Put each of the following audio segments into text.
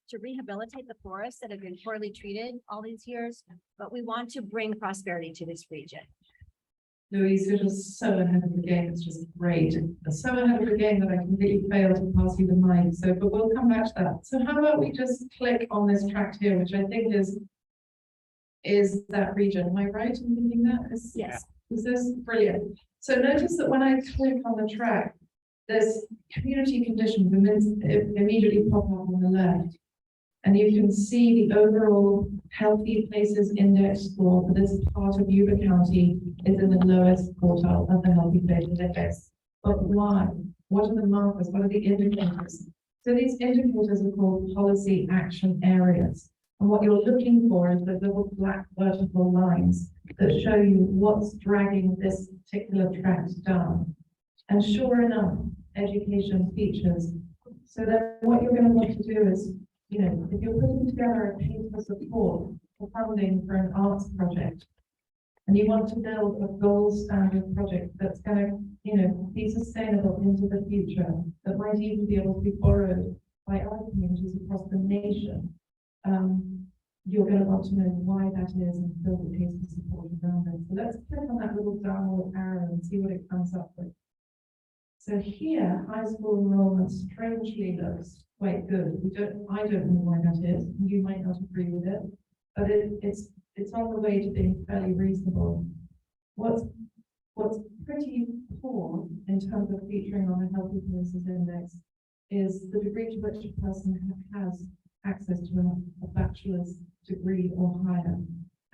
to rehabilitate the forests that have been poorly treated all these years, but we want to bring prosperity to this region. Louise, you're just so ahead of the game. It's just great. So ahead of the game that I completely failed to pass you the mic. So, but we'll come back to that. So how about we just click on this tract here, which I think is that region. Am I right in thinking that? Yes. Is this brilliant? So notice that when I click on the track, there's community conditions immediately pop up on the left. And you can see the overall healthy places index score for this part of Yuba County is in the lowest quartile of the healthy places index. But why? What are the markers? What are the indicators? So these indicators are called policy action areas. And what you're looking for is the little black vertical lines that show you what's dragging this particular tract down. And sure enough, education features. So then what you're going to want to do is, you know, if you're putting together a case for support for funding for an arts project, and you want to build a gold standard project that's going to, you know, be sustainable into the future, that might even be able to be borrowed by other communities across the nation, you're going to want to know why that is and build a case for support around it. So let's click on that little downward arrow and see what it comes up with. So here, high school enrollment strangely looks quite good. I don't know why that is. You might not agree with it, but it's on the way to being fairly reasonable. What's pretty poor in terms of featuring on a healthy places index is the degree to which a person has access to a bachelor's degree or higher,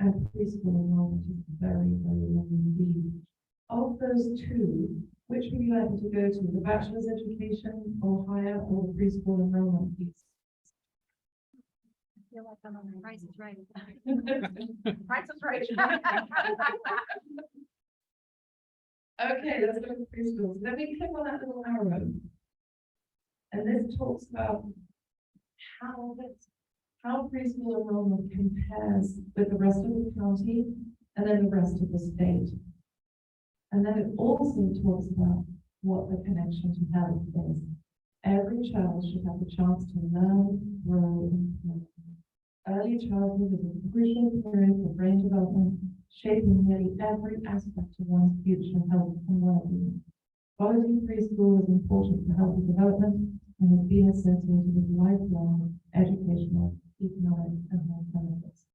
and preschool enrollment is very, very low indeed. Of those two, which would you like to go to, the bachelor's education or higher, or the preschool enrollment piece? I feel like I'm on the Price is Right. Price is Right. Okay, let's go to preschools. Let me click on that little arrow. And this talks about how preschool enrollment compares with the rest of the county and then the rest of the state. And then it also talks about what the connection to health is. Every child should have the chance to learn, grow, and play. Early childhood is a crucial period for brain development, shaping nearly every aspect of one's future health and well-being. Quality preschool is important for healthy development and has been associated with lifelong educational, economic, and health benefits.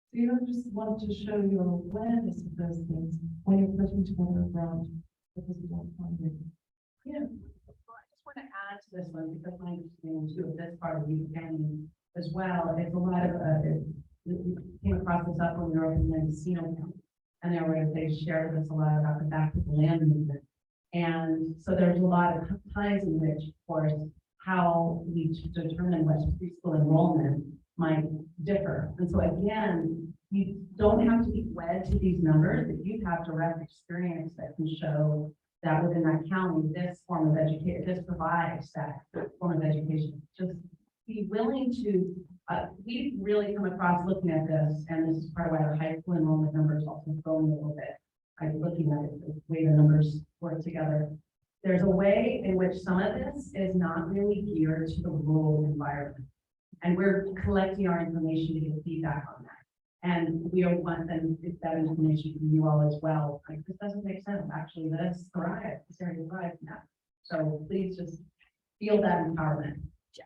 So you just want to show your awareness of those things when you're putting together a grant because you don't find it. Yeah. Well, I just want to add to this one because my understanding too of this part of the county as well. It's a lot of we came across this up when we were in the casino county, and they shared with us a lot about the back to the land movement. And so there's a lot of times in which, of course, how we determine what preschool enrollment might differ. And so again, you don't have to be wed to these numbers. If you have direct experience that can show that within that county, this form of education, this provides that form of education. Just be willing to, we've really come across looking at this, and this is part of why our high school enrollment numbers also growing a little bit. I'm looking at it, the way the numbers work together. There's a way in which some of this is not really geared to the rural environment. And we're collecting our information to get feedback on that. And we don't want them to get that information from you all as well. Like, this doesn't make sense. Actually, this thrives. This area thrives now. So please just feel that empowerment.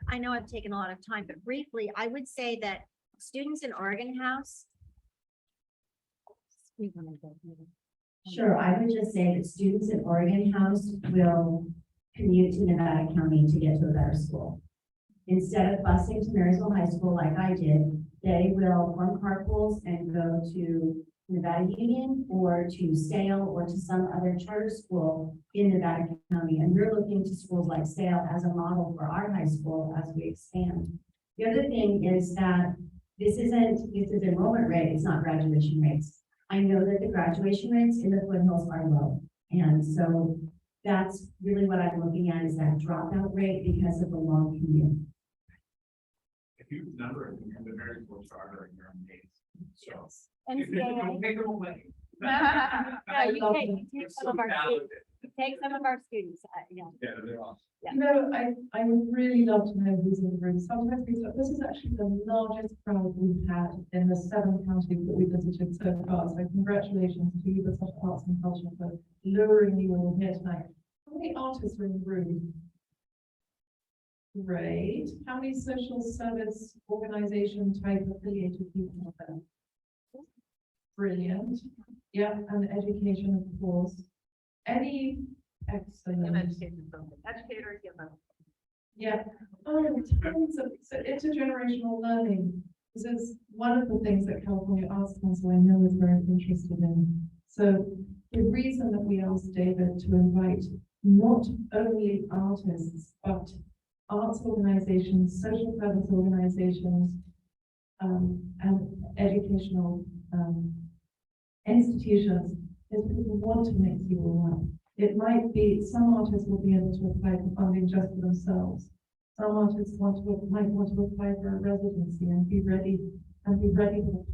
I know I've taken a lot of time, but briefly, I would say that students in Oregon House. Sure, I would just say that students in Oregon House will commute to Nevada County to get to a better school. Instead of busing to Marysville High School like I did, they will form carpools and go to Nevada Union or to Sale or to some other charter school in Nevada County. And we're looking to schools like Sale as a model for our high school as we expand. The other thing is that this is enrollment rate, it's not graduation rates. I know that the graduation rates in the foothills are low. And so that's really what I'm looking at is that dropout rate because of the long commute. A huge number of them, the very full charter in your own days. So NCAA. take them away. Yeah, you take some of our students. take some of our students, yeah. Yeah, they're awesome. You know, I would really love to know who's in the room. Sometimes this is actually the largest crowd we've had in the 7 counties that we visited so far. So congratulations to Yuba Sutter Arts and Culture for luring you all here tonight. How many artists are in the room? Great. How many social service organization type affiliated people are there? Brilliant. Yeah, and education, of course. Any excellent. Educators, give them. Yeah, oh, tons of, so intergenerational learning. This is one of the things that California Arts Council I know is very interested in. So the reason that we asked David to invite not only artists, but arts organizations, social service organizations, and educational institutions is because we want to mix you all up. It might be, some artists will be able to apply for funding just for themselves. Some artists might want to apply for a residency and be ready with a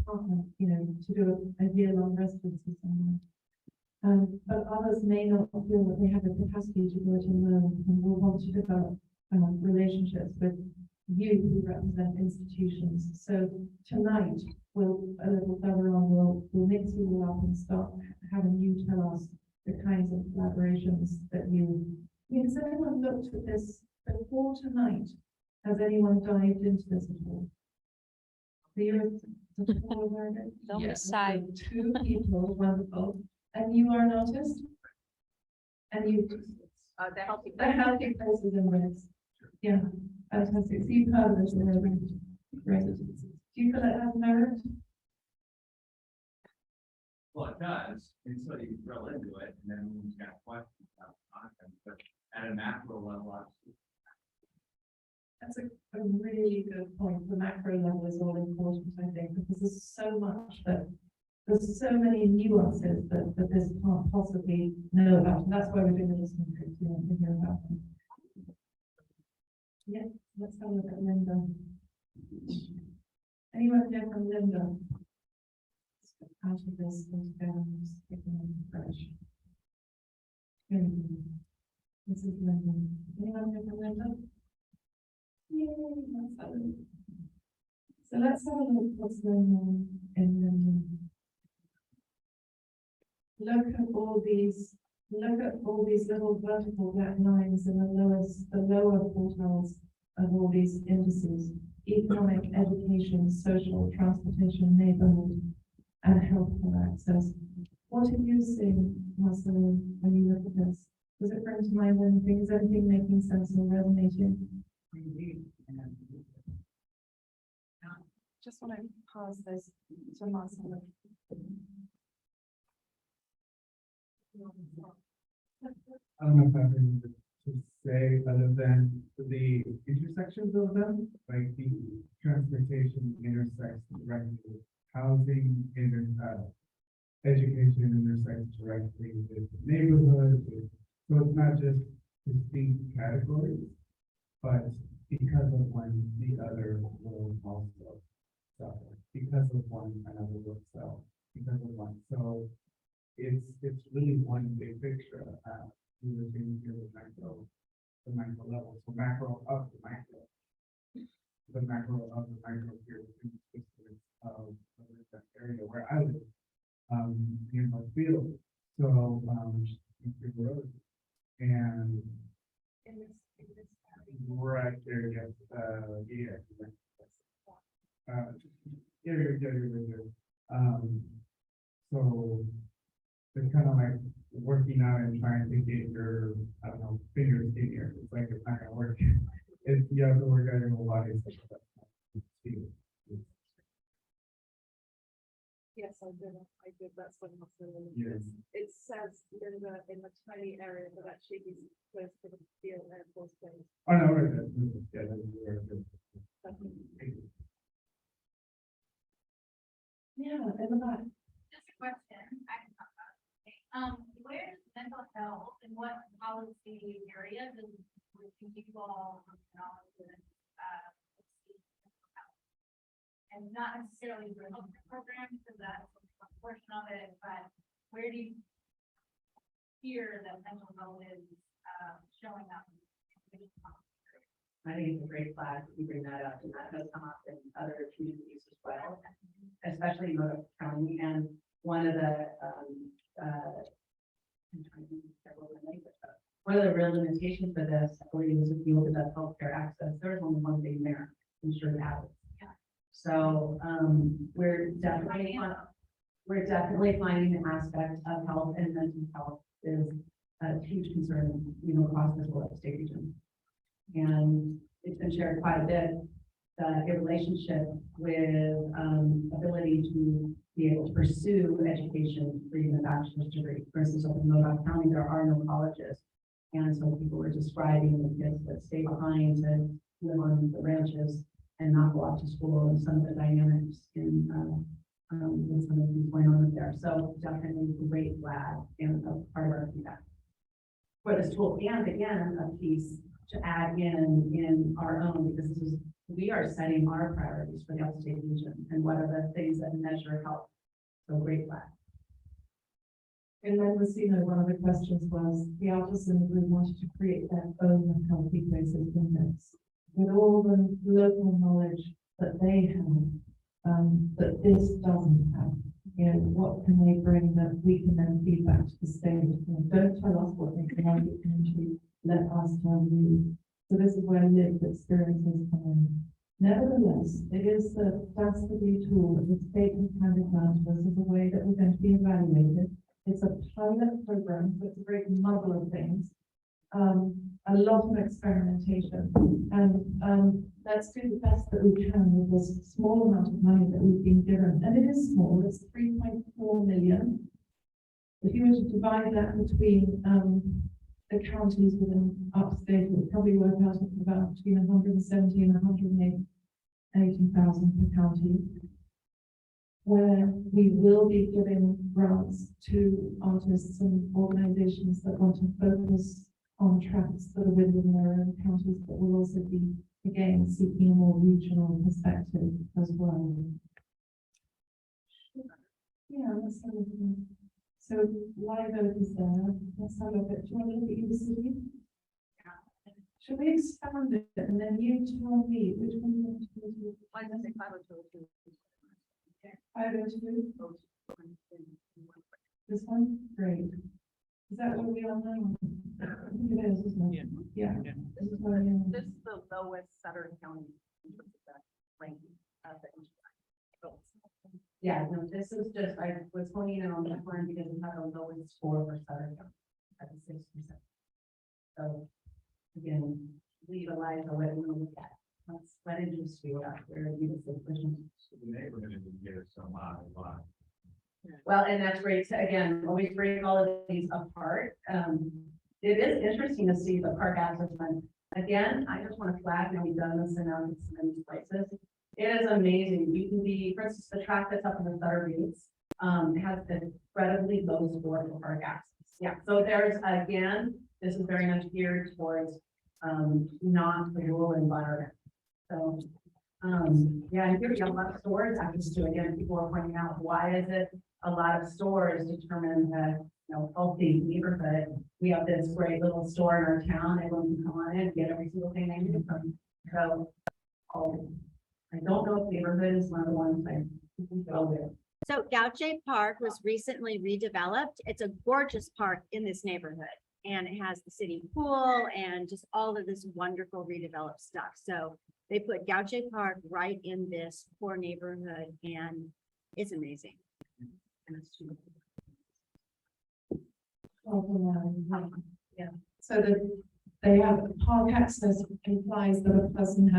partner, you know, to do a year-long residency somewhere. But others may not feel that they have the capacity to do it alone and will want to develop relationships with you who represent institutions. So tonight, a little further on, we'll mix you all up and start having you tell us the kinds of collaborations that you, has anyone looked at this before tonight? Has anyone dived into this at all? Don't be Yes, shy. so 2 people, wonderful. And you are an artist? And you, The healthy. the healthy places in Wales. Yeah, fantastic. So you've heard of this already. Great. Do you feel it has merit? Well, it does, until you drill into it, and then everyone's got questions about the content, but at a macro level, obviously. That's a really good point. The macro level is all important, I think, because there's so much there's so many nuances that this can't possibly know about. And that's why we're doing the listening groups, we want to hear about them. Yeah, let's have a look at Linda. Anyone here from Linda? Out of this, let's go and stick them fresh. This is Linda. Anyone here from Linda? Yay, let's have a look. So let's have a look what's going on in Linda. Look at all these little vertical black lines in the lower quartiles of all these indices: economic, education, social, transportation, neighborhood, and healthcare access. What are you seeing, Marcelo, when you look at this? Does it bring to mind anything? Is anything making sense or resonating? Just want to pause this to Marcelo. I don't know if I have anything to say other than the intersections of them, like the transportation intersects directly with housing, education intersects directly with neighborhoods. So it's not just distinct categories, but because of one, the other will also suffer. Because of one, another will sell. Because of one. So it's really one big picture. We were seeing here the macro level, so macro of the micro. The macro of the micro here within the district of that area where I live, near Northfield. So, Road. And right there, yes, so it's kind of like working out and trying to get your, I don't know, fingers in here. It's like it's not gonna work. It's, you have to work out your whole body. Yes, I did. That's what I'm Yes. It says Linda in the tiny area, but actually he's close to the field and force place. Oh, no, right there. Yeah, that's very good. Yeah, in the back. Just a question, I can talk about it. Where is mental health and what policy areas and people and not necessarily for health programs, because that's a portion of it, but where do you hear that mental health is, showing up. I think it's a great flag that you bring that up, and that has come up in other communities as well, especially in Modoc County. And one of the, I'm trying to think of several of the language, but one of the real limitations for this, I believe, is if you look at that healthcare access, there's only one thing there, insured habits. Yeah. So, we're definitely finding the aspect of health and mental health is a huge concern, across this whole Upstate region. And it's been shared quite a bit, the relationship with, ability to be able to pursue education for even a bachelor's degree. For instance, up in Modoc County, there are no colleges. And so people were describing the kids that stay behind to live on the ranches and not go off to school, and some of the dynamics in some of the things going on up there. So definitely a great flag and a part of our feedback for this tool. And again, a piece to add in our own, because we are setting our priorities for the Upstate region and what are the things that measure health. So great flag. In Mendocino, one of the questions was, the artisan group wanted to create their own healthy places index with all the local knowledge that they have, that this doesn't have. What can they bring that we can then feed back to the state? Don't tell us what they can actually let us tell you. So this is where lived experiences come in. Nevertheless, it is the dastardly tool that the state has handed down to us as a way that we're going to be evaluated. It's a pilot program, so it's a great muddle of things. A lot of experimentation, and let's do the best that we can with this small amount of money that we've been given. And it is small, it's 3.4 million. If you were to divide that between the counties within Upstate, it would probably work out at about between 170 and 180,000 per county, where we will be giving grants to artists and organizations that want to focus on tracks that are within their own counties, but will also be, again, seeking a more regional perspective as well. Yeah, that's sort of, so live oak is there. Let's have a look at, do you want to look at Yuba City? Should we expand it and then you tell me which one you want to go to? Why does it 502? 502? This one? Great. Is that where we are now? I think it is, isn't it? Yeah. This is where we are. This is the lowest Sutter County in terms of that ranking of the Yeah, no, this is just, I was honing in on that one because it had the lowest score for Sutter County at 6%. So again, leave a light or whatever you look at. Let's let it just feel out where you just So the neighborhood is here so much. Well, and that's great. So again, when we break all of these apart, it is interesting to see the park access fund. Again, I just want to flag, we've done this in so many places. It is amazing. You can be, for instance, the track that's up in the Sutter Beats, has an incredibly low score for park access. Yeah, so there's, again, this is very much geared towards, not the rural environment. So, yeah, and here we have a lot of stores access to, again, people are pointing out, why is it a lot of stores determine a healthy neighborhood? We have this great little store in our town, everyone can come on in and get every single thing they need from. So, I don't know if neighborhood is one of the ones I go with. So Gauche Park was recently redeveloped. It's a gorgeous park in this neighborhood. And it has the city pool and just all of this wonderful redeveloped stuff. So they put Gauche Park right in this poor neighborhood and it's amazing. And it's too. Yeah. So that they have park access implies that a person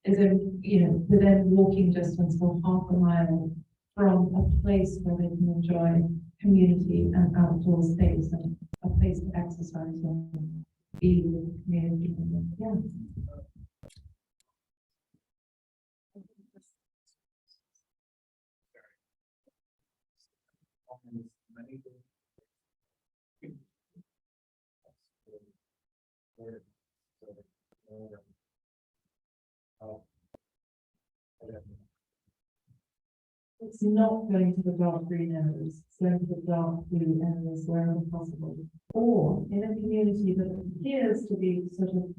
is in, within walking distance or half a mile from a place where they can enjoy community and outdoor space and a place to exercise and be with the community. Yeah. it's not going to the dark green areas, it's going to the dark blue areas wherever possible. Or in a community that appears to be sort of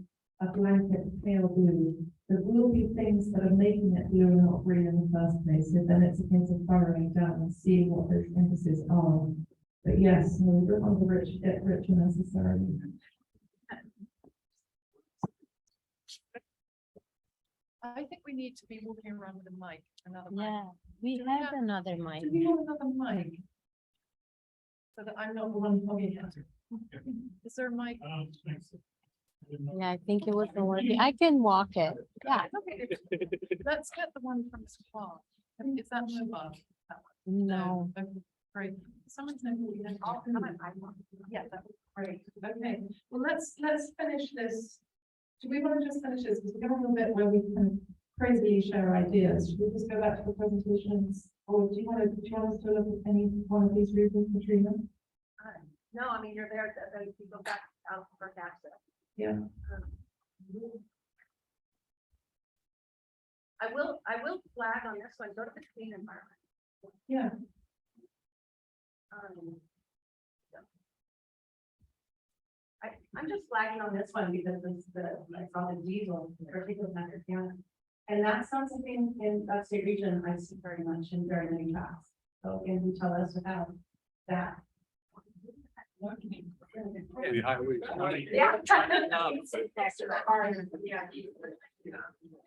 a blanket pale blue, there will be things that are making it blue and not green in the first place. So then it's a case of burrowing down and seeing what those emphases are. But yes, no, we don't want the rich to get richer necessarily. I think we need to be walking around with a mic, another mic. Yeah, we Do we have have- another mic. Do we have another mic? So that I'm not the one talking it. Is there a mic? Yeah, I think it wasn't working. I can walk it. Yeah, Okay, let's get the one from Spa. Is that Spa? no. Okay, great. Someone's never. Yeah, that was great. Okay, well, let's finish this. Do we want to just finish this? Because we're going to have a bit where we can crazily share ideas. Should we just go back to the presentations? Or do you want us to look at any one of these reasons, Katrina? No, I mean, you're there, that you go back out for access. Yeah. I will flag on this one, go to the clean environment. Yeah. I'm just flagging on this one because it's it's on the diesel, particular matter, yeah. And that's not something in Upstate region I see very much in very many tracks. So can you tell us about that? Yeah.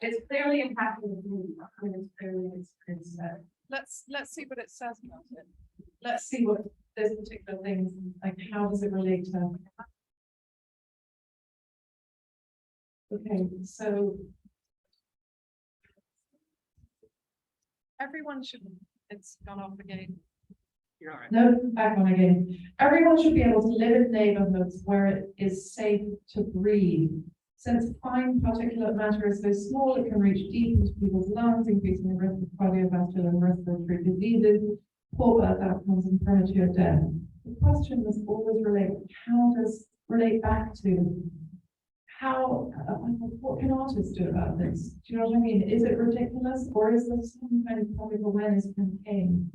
It's clearly impacting the community. I mean, it's clearly, Let's see what it says about it. Let's see what those particular things, like how does it relate to? Okay, so Everyone should, it's gone off again. no, back on again. Everyone should be able to live in neighborhoods where it is safe to breathe. Since fine particulate matter is so small, it can reach deep into people's lungs, increasing the risk of cardiovascular and respiratory diseases, poor birth outcomes, and premature death. The question must always relate, how does relate back to how, what can artists do about this? Do you know what I mean? Is it ridiculous, or is there some kind of public awareness campaign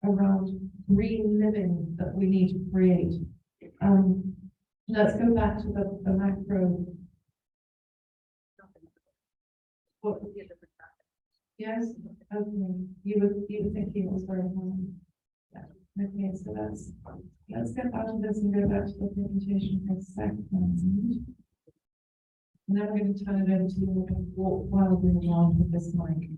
around green living that we need to create? Let's go back to the macro. What? Yes, okay, you were thinking it was very important. Yeah, okay, so let's get out of this and go back to the presentation for a second. And then we're going to turn it over to you and walk wildly around with this mic.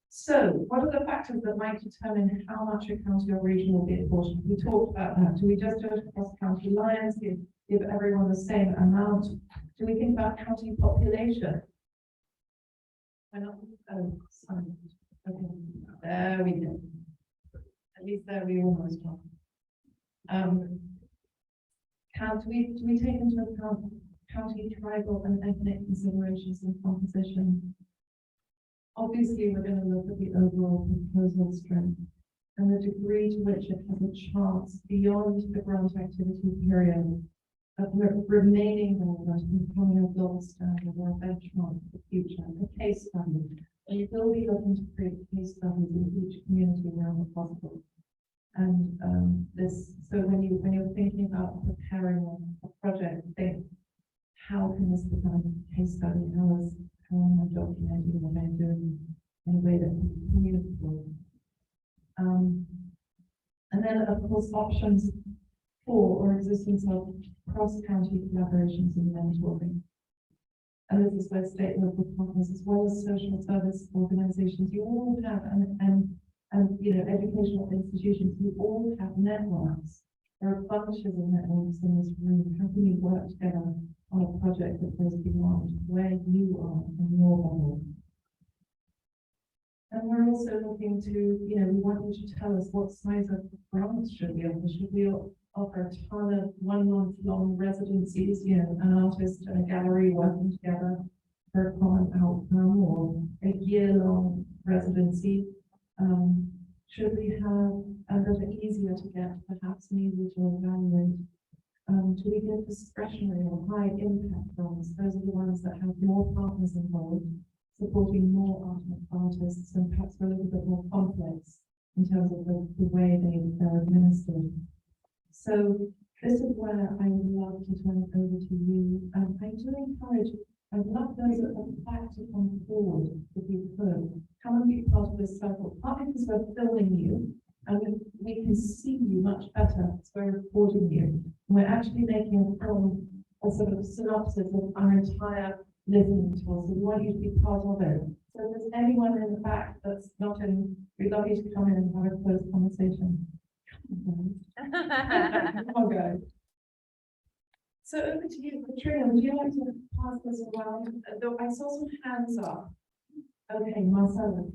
So, what are the factors that might determine how much a county or region will be apportioned? We talked about that. Do we just do it across county lines, give everyone the same amount? Do we think about county population? Why not? Oh, sorry. Okay, there we go. At least there we almost are. Do we take into account county, tribal, and ethnic considerations in composition? Obviously, we're going to look at the overall proposal strength and the degree to which it has a chance beyond the grant activity period of remaining relevant and becoming a gold standard or a benchmark for the future, a case study. And you will be looking to create case studies in each community wherever possible. And so when you're thinking about preparing a project, think, how can this become a case study? How am I documenting what I'm doing in a way that can be communicable? And then, of course, options for or existence of cross-county collaborations and mentoring. And this is where state and local partners, as well as social service organizations, you all have, and you know, educational institutions, you all have networks. There are bunches of networks in this room. How can you work together on a project that goes beyond where you are in your bubble? And we're also looking to, you know, we want you to tell us what size of grants should we offer. Should we offer a ton of 1 month long residencies, you know, an artist and a gallery working together for a common outcome, or a year-long residency? Should we have, and that are easier to get, perhaps easier to evaluate? Do we give discretionary or high impact grants? Those are the ones that have more partners involved, supporting more artists, and perhaps a little bit more complex in terms of the way they're administered. So this is where I would love to turn it over to you. I do encourage, I'd love those at the back to come forward if you could. Come and be part of this circle, partly because we're filming you and we can see you much better as we're recording you. And we're actually making a film, a sort of synopsis of our entire listening tour. So we want you to be part of it. So if there's anyone in the back that's not in, we'd love you to come in and have a close conversation. Okay. So over to you, Katrina, would you like to pass this around? Though I saw some hands up. Okay, Marcelo.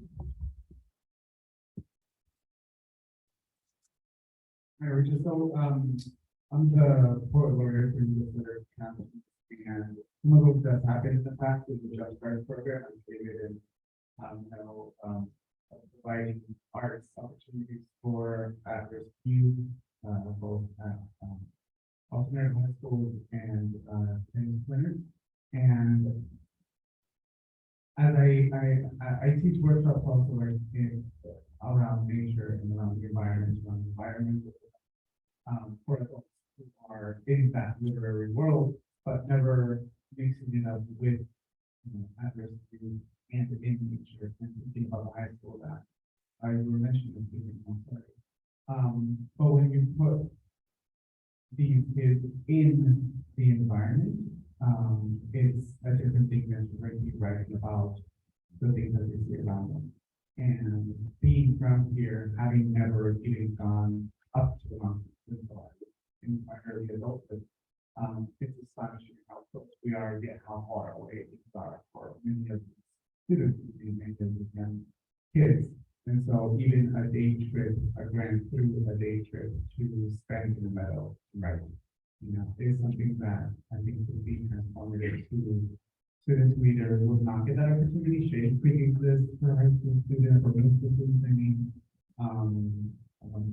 Hi, Richard. So, I'm the poet laureate for Yuba Sutter Campus, and some of what that's happened in the past is the Just Arts program. I'm created in, providing arts opportunities for at-risk youth, both at alternative high schools and training centers. And as I teach workshops also like around nature and around the environment, for adults who are in that literary world, but never mixing it up with at-risk youth and in nature and thinking about the high school that I were mentioning. But when you put these kids in the environment, it's a different thing than writing about the things that they see around them. And being from here, having never even gone up to the mountains in my early adulthood, it's astonishing how close we are, yet how far away things are for many of the students and many of the young kids. And so even a day trip, I ran through a day trip to spend in the meadow, right? Is something that I think would be transformative to students who either would not get that opportunity. Shade pre-exists for high school students or middle school students. I mean,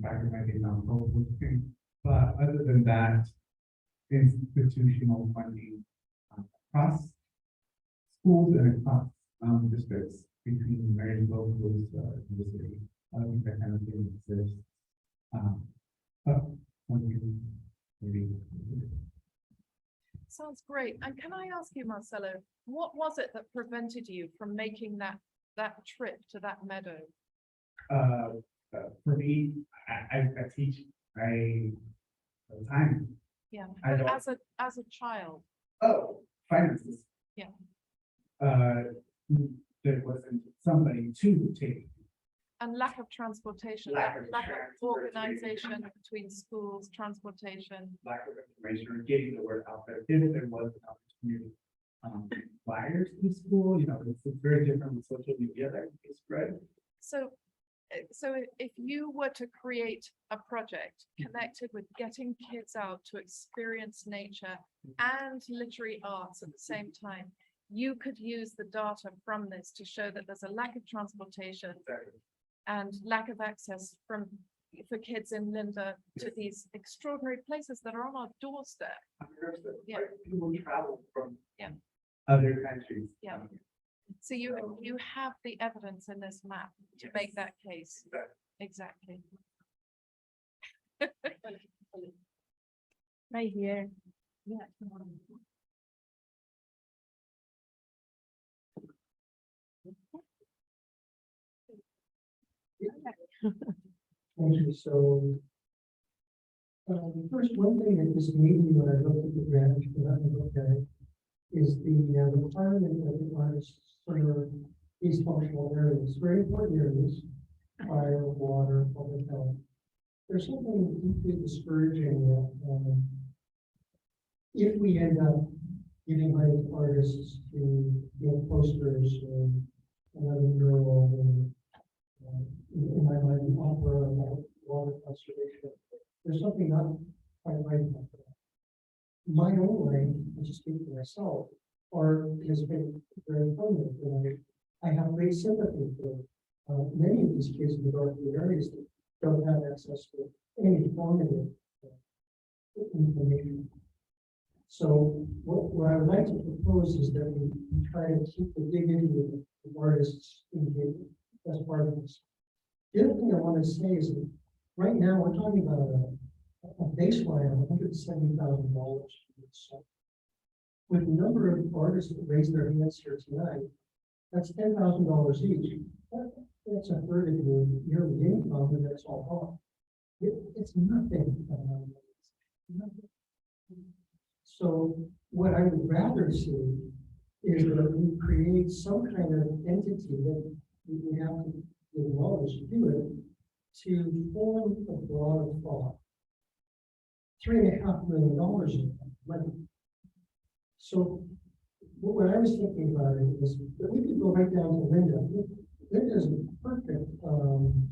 back in my day, but other than that, institutional funding across schools and across districts between very local in the city. I don't think that kind of thing exists. But maybe. Sounds great. And can I ask you, Marcelo, what was it that prevented you from making that trip to that meadow? For me, I teach all the time. Yeah, I but don't- as a child. Oh, finances. Yeah. There wasn't somebody to take. And lack of transportation, Lack of lack of transportation. organization between schools, transportation. Lack of information or getting the word out there. If there was an opportunity, flyers in school, it's very different with social media that can be spread. So if you were to create a project connected with getting kids out to experience nature and literary arts at the same time, you could use the data from this to show that there's a lack of transportation and lack of access for kids in Linda to these extraordinary places that are on our doorstep. Yeah. People travel from Yeah. other countries. Yeah. So you have the evidence in this map to make that case. Exactly. Right here. Yeah. Thank you. So, first, one thing that just made me when I looked at the grant, is the requirement that the artists serve these functional areas, very important areas, fire, water, public health. There's something deeply discouraging that if we end up giving money to artists to make posters or another mural or in my mind, opera about water conservation. There's something not quite right about that. My own way, I just speak for myself, art has been very permanent. And I have great sympathy for many of these kids in the darker areas that don't have access to any formative information. So what I would like to propose is that we try to keep the dignity of the artists engaged as part of this. The other thing I want to say is that right now, we're talking about a baseline of $170,000. With the number of artists that raised their hands here tonight, that's $10,000 each. That's a third of your yearly income, and that's all gone. It's nothing. Nothing. So what I would rather see is that we create some kind of entity that we have to acknowledge to do it, to form a broader thought. $3.5 million in money. So what I was thinking about it is that we could go right down to Linda. Linda's a perfect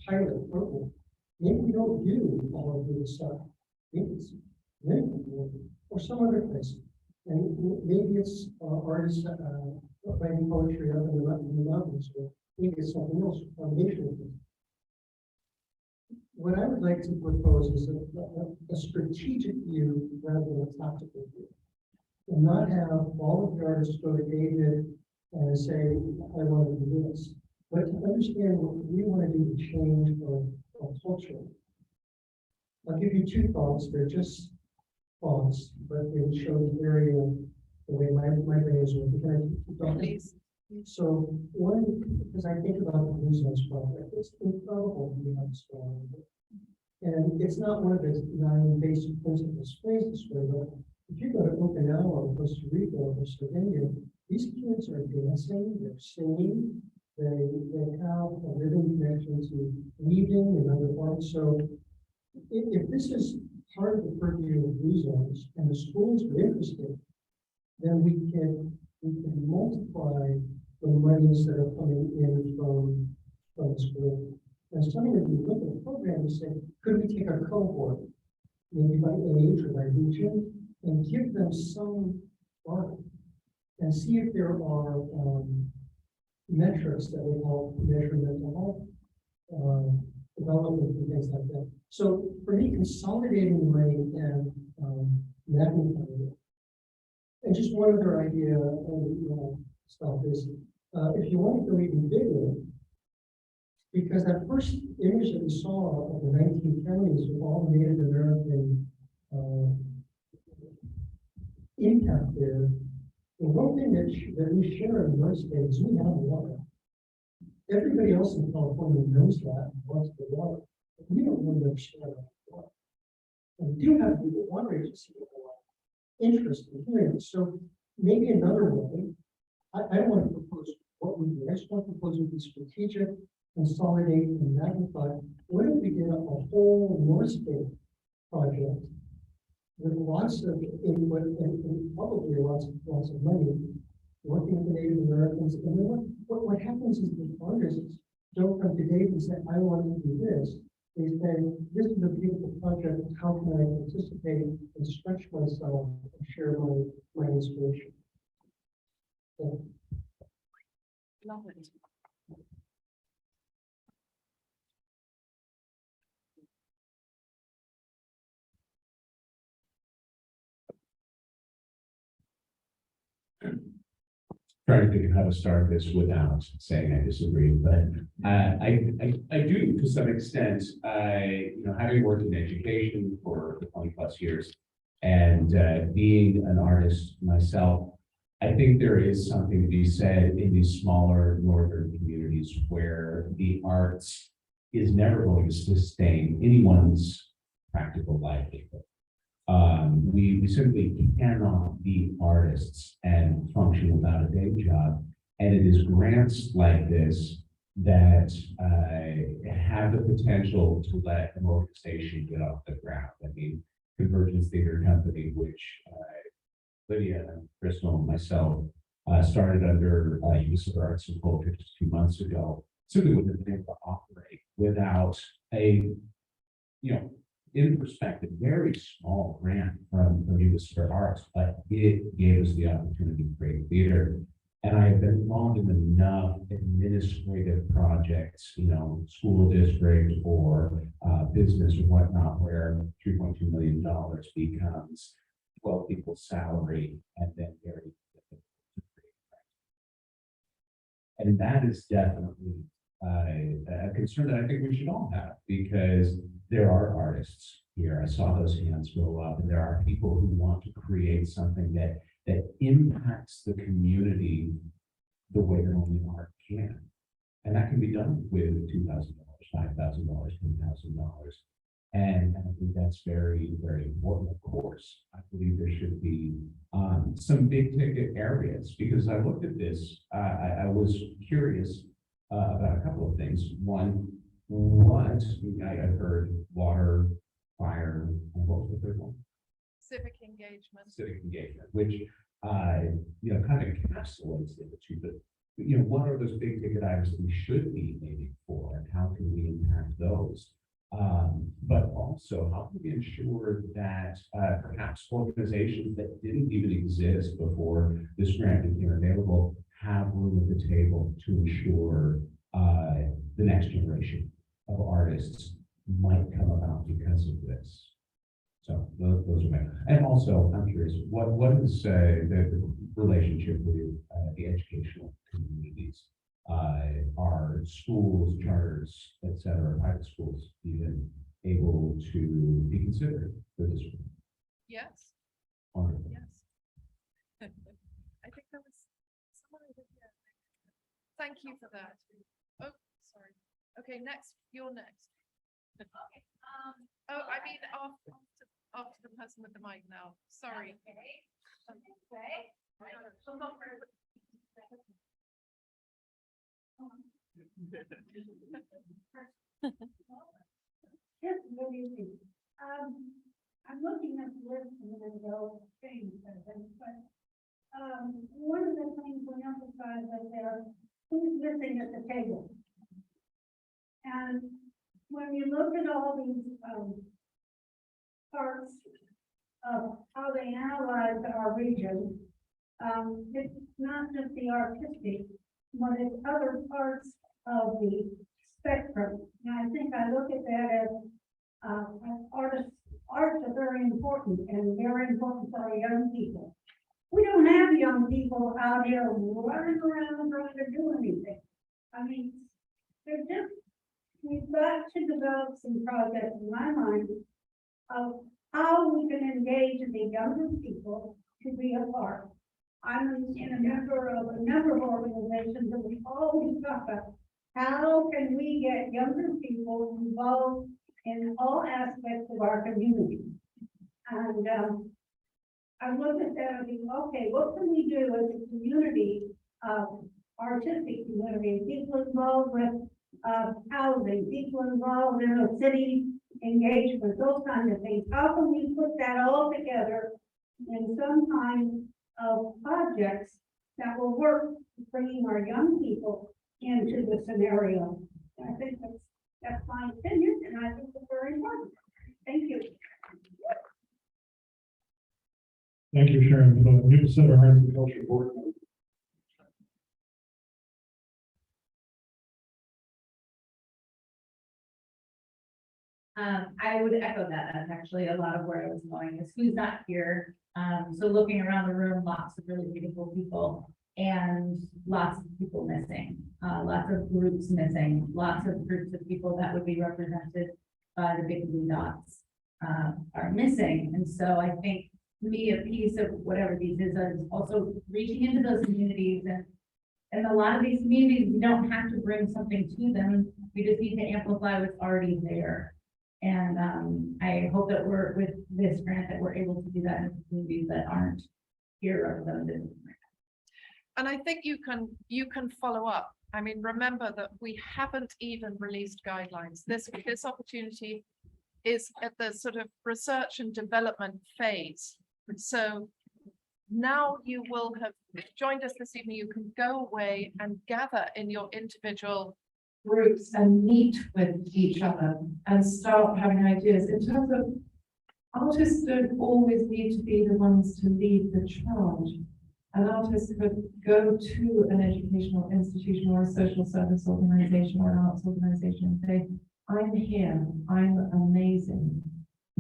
pilot program. Maybe we don't do all of this stuff. Maybe it's Linda or some other place. And maybe it's artists writing poetry up in the mountains, or maybe it's something else, a combination of things. What I would like to propose is a strategic view rather than a tactical view. And not have all of the artists go to David and say, I want to do this. But to understand what we want to do to change our culture. I'll give you two thoughts. They're just thoughts, but they show the area, the way my brain is working. Can I keep going? Please. So one, because I think about the Blue Zones project, it's incredible we have this going on. And it's not one of the 9 basic principles phrased this way, but if you go to Okinawa or Costa Rica or Slovenia, these kids are dancing, they're singing, they have a living connection to weaving and other arts. So if this is part of the purview of Blue Zones and the schools are interested, then we can multiply the monies that are coming in from the school. And something that we look at the program and say, could we take a cohort, maybe by age or by region, and give them some art and see if there are metrics that will help measure mental health development and things like that. So for me, consolidating the money and magnifying it. And just one other idea stuff is, if you want to go even bigger, because that first image that we saw of the 19 counties with all the Native American impact there, the one thing that we share in most states is we have water. Everybody else in California knows that and wants the water. But we don't really understand that water. And we do have the water agency with a lot of interest in hearing it. So maybe another way, I don't want to propose what we do. I just want to propose we be strategic, consolidate, and magnify. What if we did a whole North State project with lots of input and probably lots of money, working with the Native Americans? And then what happens is the artists don't come to Dave and say, I want to do this. They say, this is a beautiful project. How can I participate and stretch myself and share my inspiration? So, Love it. Trying to think of how to start this without saying I disagree, but I do to some extent. Having worked in education for 20+ years and being an artist myself, I think there is something to be said in these smaller northern communities where the arts is never going to sustain anyone's practical livelihood. We simply cannot be artists and function without a day job. And it is grants like this that have the potential to let an organization get off the ground. I mean, Convergence Theater Company, which Lydia and Crystal and myself started under Yuba Sutter Arts Culture just 2 months ago, simply wouldn't have been able to operate without a, in perspective, very small grant from Yuba Sutter Arts, but it gave us the opportunity to create theater. And I have been involved in enough administrative projects, school district or business or whatnot, where $3.2 million becomes 12 people's salary and then very difficult to create. And that is definitely a concern that I think we should all have, because there are artists here. I saw those hands go up, and there are people who want to create something that impacts the community the way that only art can. And that can be done with $2,000, $5,000, $10,000. And I think that's very, very important. Of course, I believe there should be some big ticket areas, because I looked at this, I was curious about a couple of things. One, I heard water, fire, and what was the third one? Civic engagement. Civic engagement, which, kind of encapsulates the two, but, what are those big ticket items that we should be aiming for, and how can we impact those? But also, how can we ensure that perhaps organizations that didn't even exist before this grant became available have room at the table to ensure the next generation of artists might come about because of this? So those are my, and also I'm curious, what is the relationship with the educational communities? Are schools, charters, et cetera, private schools even able to be considered for this? Yes, Wonderful. yes. I think there was someone over here. Thank you for that. Oh, sorry. Okay, next, you're next. Oh, I mean, after the person with the mic now. Sorry. Yes, good evening. I'm looking at the list and then go change things, but one of the things we emphasize is there, who's missing at the table? And when you look at all these parts of how they analyze our region, it's not just the artistic, but it's other parts of the spectrum. And I think I look at that as arts are very important and very important for our young people. We don't have young people out here running around trying to do anything. I mean, we've got to develop some projects in my mind of how we can engage the younger people to be a part. I'm a member of a number of organizations that we always talk about how can we get younger people involved in all aspects of our community. And I look at that and think, okay, what can we do as a community, artistic community, people involved with housing, people involved in a city engagement, those kinds of things. How can we put that all together in some kind of projects that will work, bringing our young people into the scenario? And I think that's my opinion, and I think it's very important. Thank you. Thank you, Sharon. Yuba Sutter Arts Culture Board. I would echo that. That's actually a lot of where I was going, is who's not here. So looking around the room, lots of really beautiful people and lots of people missing, lots of groups missing, lots of groups of people that would be represented by the big blue dots are missing. And so I think to me, a piece of whatever these is also reaching into those communities, and a lot of these communities, we don't have to bring something to them. We just need to amplify what's already there. And I hope that we're, with this grant, that we're able to do that in communities that aren't here represented. And I think you can follow up. I mean, remember that we haven't even released guidelines. This opportunity is at the sort of research and development phase. So now you will have joined us this evening. You can go away and gather in your individual groups and meet with each other and start having ideas. In terms of artists, don't always need to be the ones to lead the charge. An artist could go to an educational institution or a social service organization or an arts organization and say, I'm here, I'm amazing,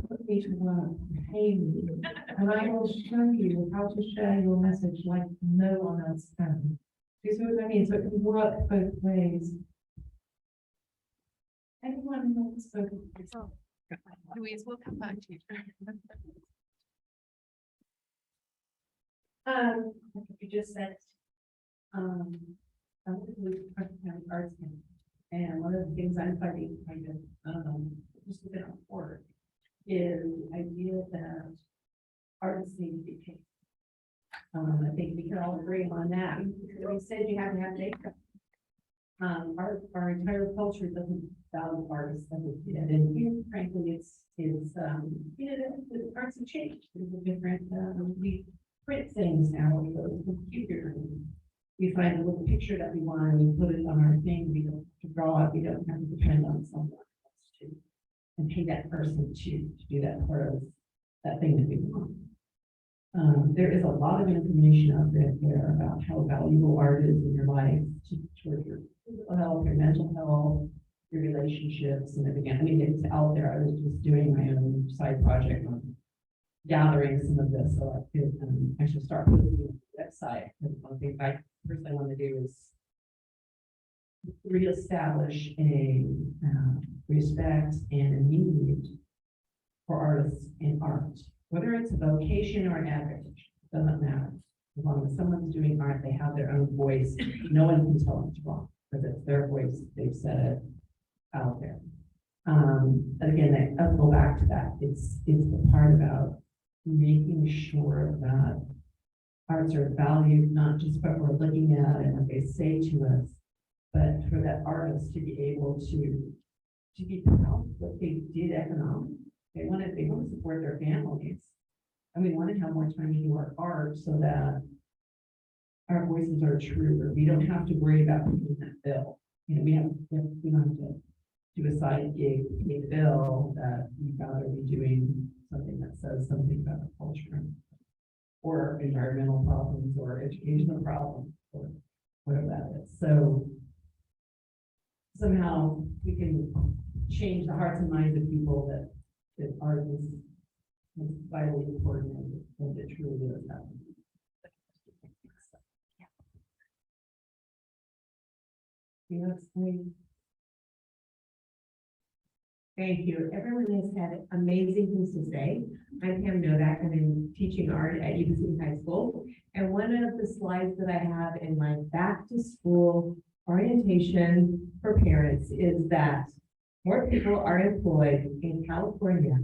put me to work, pay me, and I will show you how to share your message like no one else can. Do you see what I mean? So it can work both ways. Anyone who has spoken? Oh, Louise, we'll come back to you. You just said, I'm with the arts camp, and one of the things I'm fighting kind of, just a bit on board, is the idea that artists need to be paid. I think we can all agree on that. We said you have to have makeup. Our entire culture doesn't value artists as it did, and here, frankly, it's, you know, the arts have changed. There's a different, we print things now, we go to the computer, and we find a little picture that we want, and we put it on our thing, we don't have to draw it, we don't have to depend on someone else to, and pay that person to do that part of that thing that we want. There is a lot of information out there about how valuable art is in your life, toward your physical health, your mental health, your relationships, and everything. I mean, it's out there. I was just doing my own side project on gathering some of this, so I could actually start with the website. And one thing I personally want to do is reestablish a respect and a need for artists in art. Whether it's a vocation or an avocation, doesn't matter. As long as someone's doing art, they have their own voice. No one can tell them it's wrong because it's their voice. They've said it out there. And again, I'll go back to that. It's the part about making sure that arts are valued, not just what we're looking at and what they say to us, but for that artist to be able to be proud of what they did economically. They want to support their families. And we want to have more time to do our art so that our voices are truer. We don't have to worry about paying that bill. You know, we don't have to do a side gig, pay the bill, that we'd rather be doing something that says something about the culture or environmental problems or educational problems or whatever that is. So somehow we can change the hearts and minds of people that art is vitally important and it truly is that. Yes, thank you. Everyone has had amazing things to say. I'm Pam Novak. I'm in teaching art at Yuba Sutter High School. And one of the slides that I have in my back to school orientation for parents is that more people are employed in California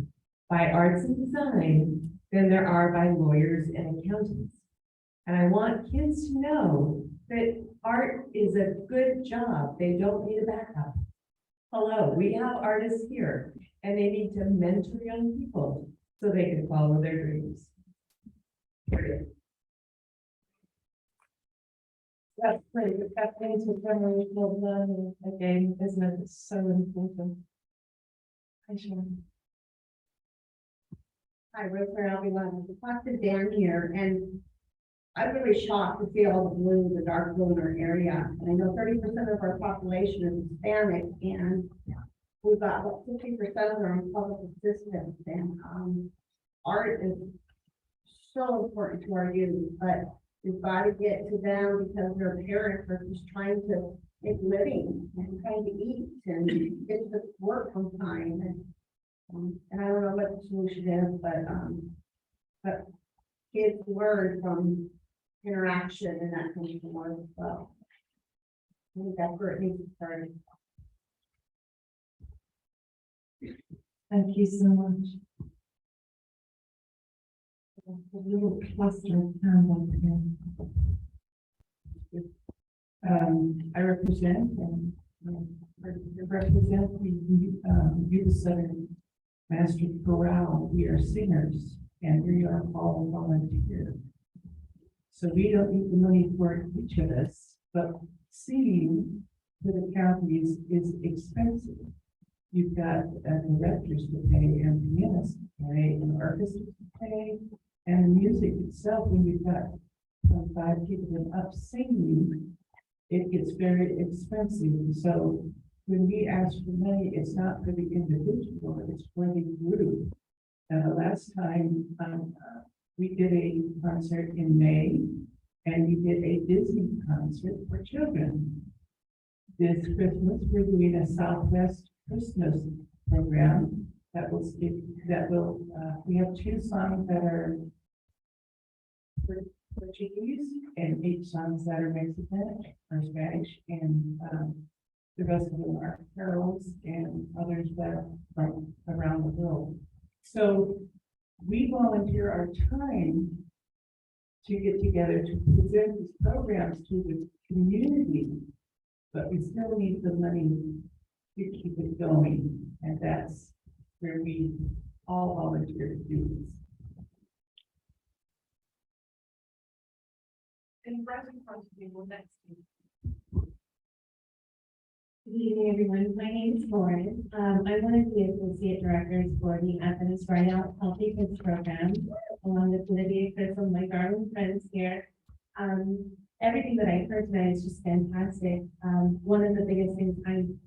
by arts and design than there are by lawyers and accountants. And I want kids to know that art is a good job. They don't need a backup. Hello, we have artists here and they need to mentor young people so they can follow their dreams. Period. That's great. That into generational learning again, isn't it? It's so important. Hi, Rosemary, I'll be one. The talk to Dan here, and I'm really shocked to see all the blue, the dark blue in our area. And I know 30% of our population is Hispanic, and we've got about 50% of them public assistance. And art is so important to our youth, but we've got to get to them because their parents are just trying to make a living and trying to eat and get to work on time. And I don't know what the solution is, but kids learn from interaction and that kind of more as well. I think that's where it needs to start. Thank you so much. A little cluster of hand up here. I represent the Yuba Sutter Master Chorale. We are singers and we are all volunteers. So we don't need the money for each of us, but singing for the county is expensive. You've got directors to pay and pianists to pay and orchestras to pay and the music itself. When you've got 5 people up singing, it gets very expensive. So when we ask for money, it's not for the individual, it's for the group. And the last time we did a concert in May, and we did a Disney concert for children. This Christmas, we're doing a Southwest Christmas program that will speak, we have 2 songs that are Portuguese and 8 songs that are Mexican or Spanish, and the rest of them are carols and others that are from around the world. So we volunteer our time to get together to present these programs to the community, but we still need the money to keep it going, and that's where we all volunteer to do this. And right in front of you, well, next to you. Good evening, everyone. My name is Lauren. I'm one of the associate directors for the Adventist Right Out Healthy Kids program, along with Lydia, Chris, and my darling friends here. Everything that I've heard tonight is just fantastic. One of the biggest things I'm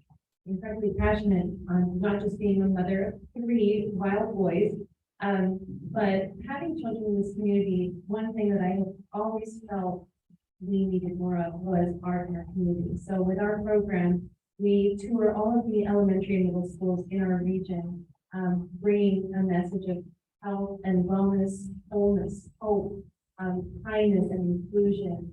incredibly passionate on, not just being a mother of 3 wild boys, but having children in this community. One thing that I have always felt we needed more of was art in our community. So with our program, we tour all of the elementary and middle schools in our region, bringing a message of health and wellness, wholeness, hope, kindness and inclusion,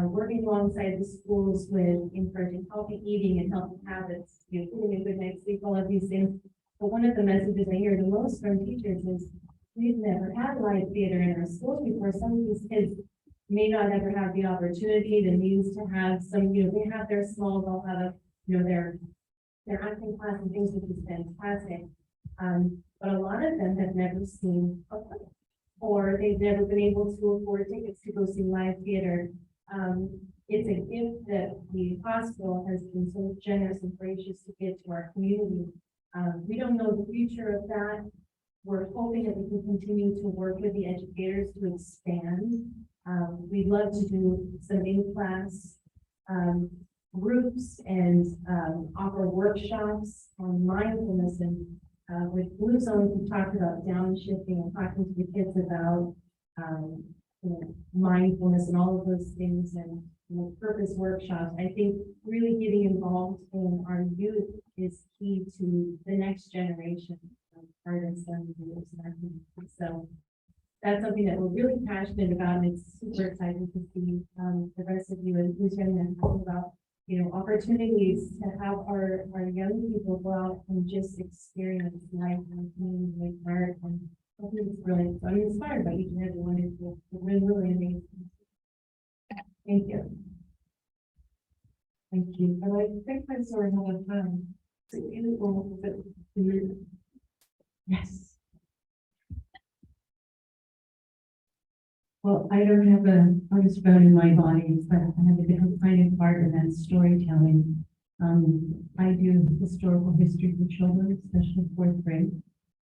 working alongside the schools with encouraging healthy eating and healthy habits, getting a good night's sleep, all of these things. But one of the messages I hear the most from teachers is, we've never had live theater in our schools before. Some of these kids may not ever have the opportunity, the means to have some, they have their small, they'll have a, their acting class and things, which is fantastic. But a lot of them have never seen a play, or they've never been able to afford tickets to go see live theater. It's a gift that the hospital has been so generous and gracious to give to our community. We don't know the future of that. We're hoping that we can continue to work with the educators to expand. We'd love to do some in-class groups and offer workshops on mindfulness, and with Blue Zone, we talked about downshifting and talking to the kids about mindfulness and all of those things, and purpose workshops. I think really getting involved in our youth is key to the next generation of artists and leaders in our community. So that's something that we're really passionate about, and it's super exciting to see the rest of you and who's going to talk about, opportunities to have our young people go out and just experience life and community with art. And I think it's really, I'm inspired by each and every one of you. It's really, really amazing. Thank you. Thank you. And I think I saw another hand. Yes. Well, I don't have an artist bone in my body, but I have a different kind of art, and that's storytelling. I do historical history for children, especially 4th grade,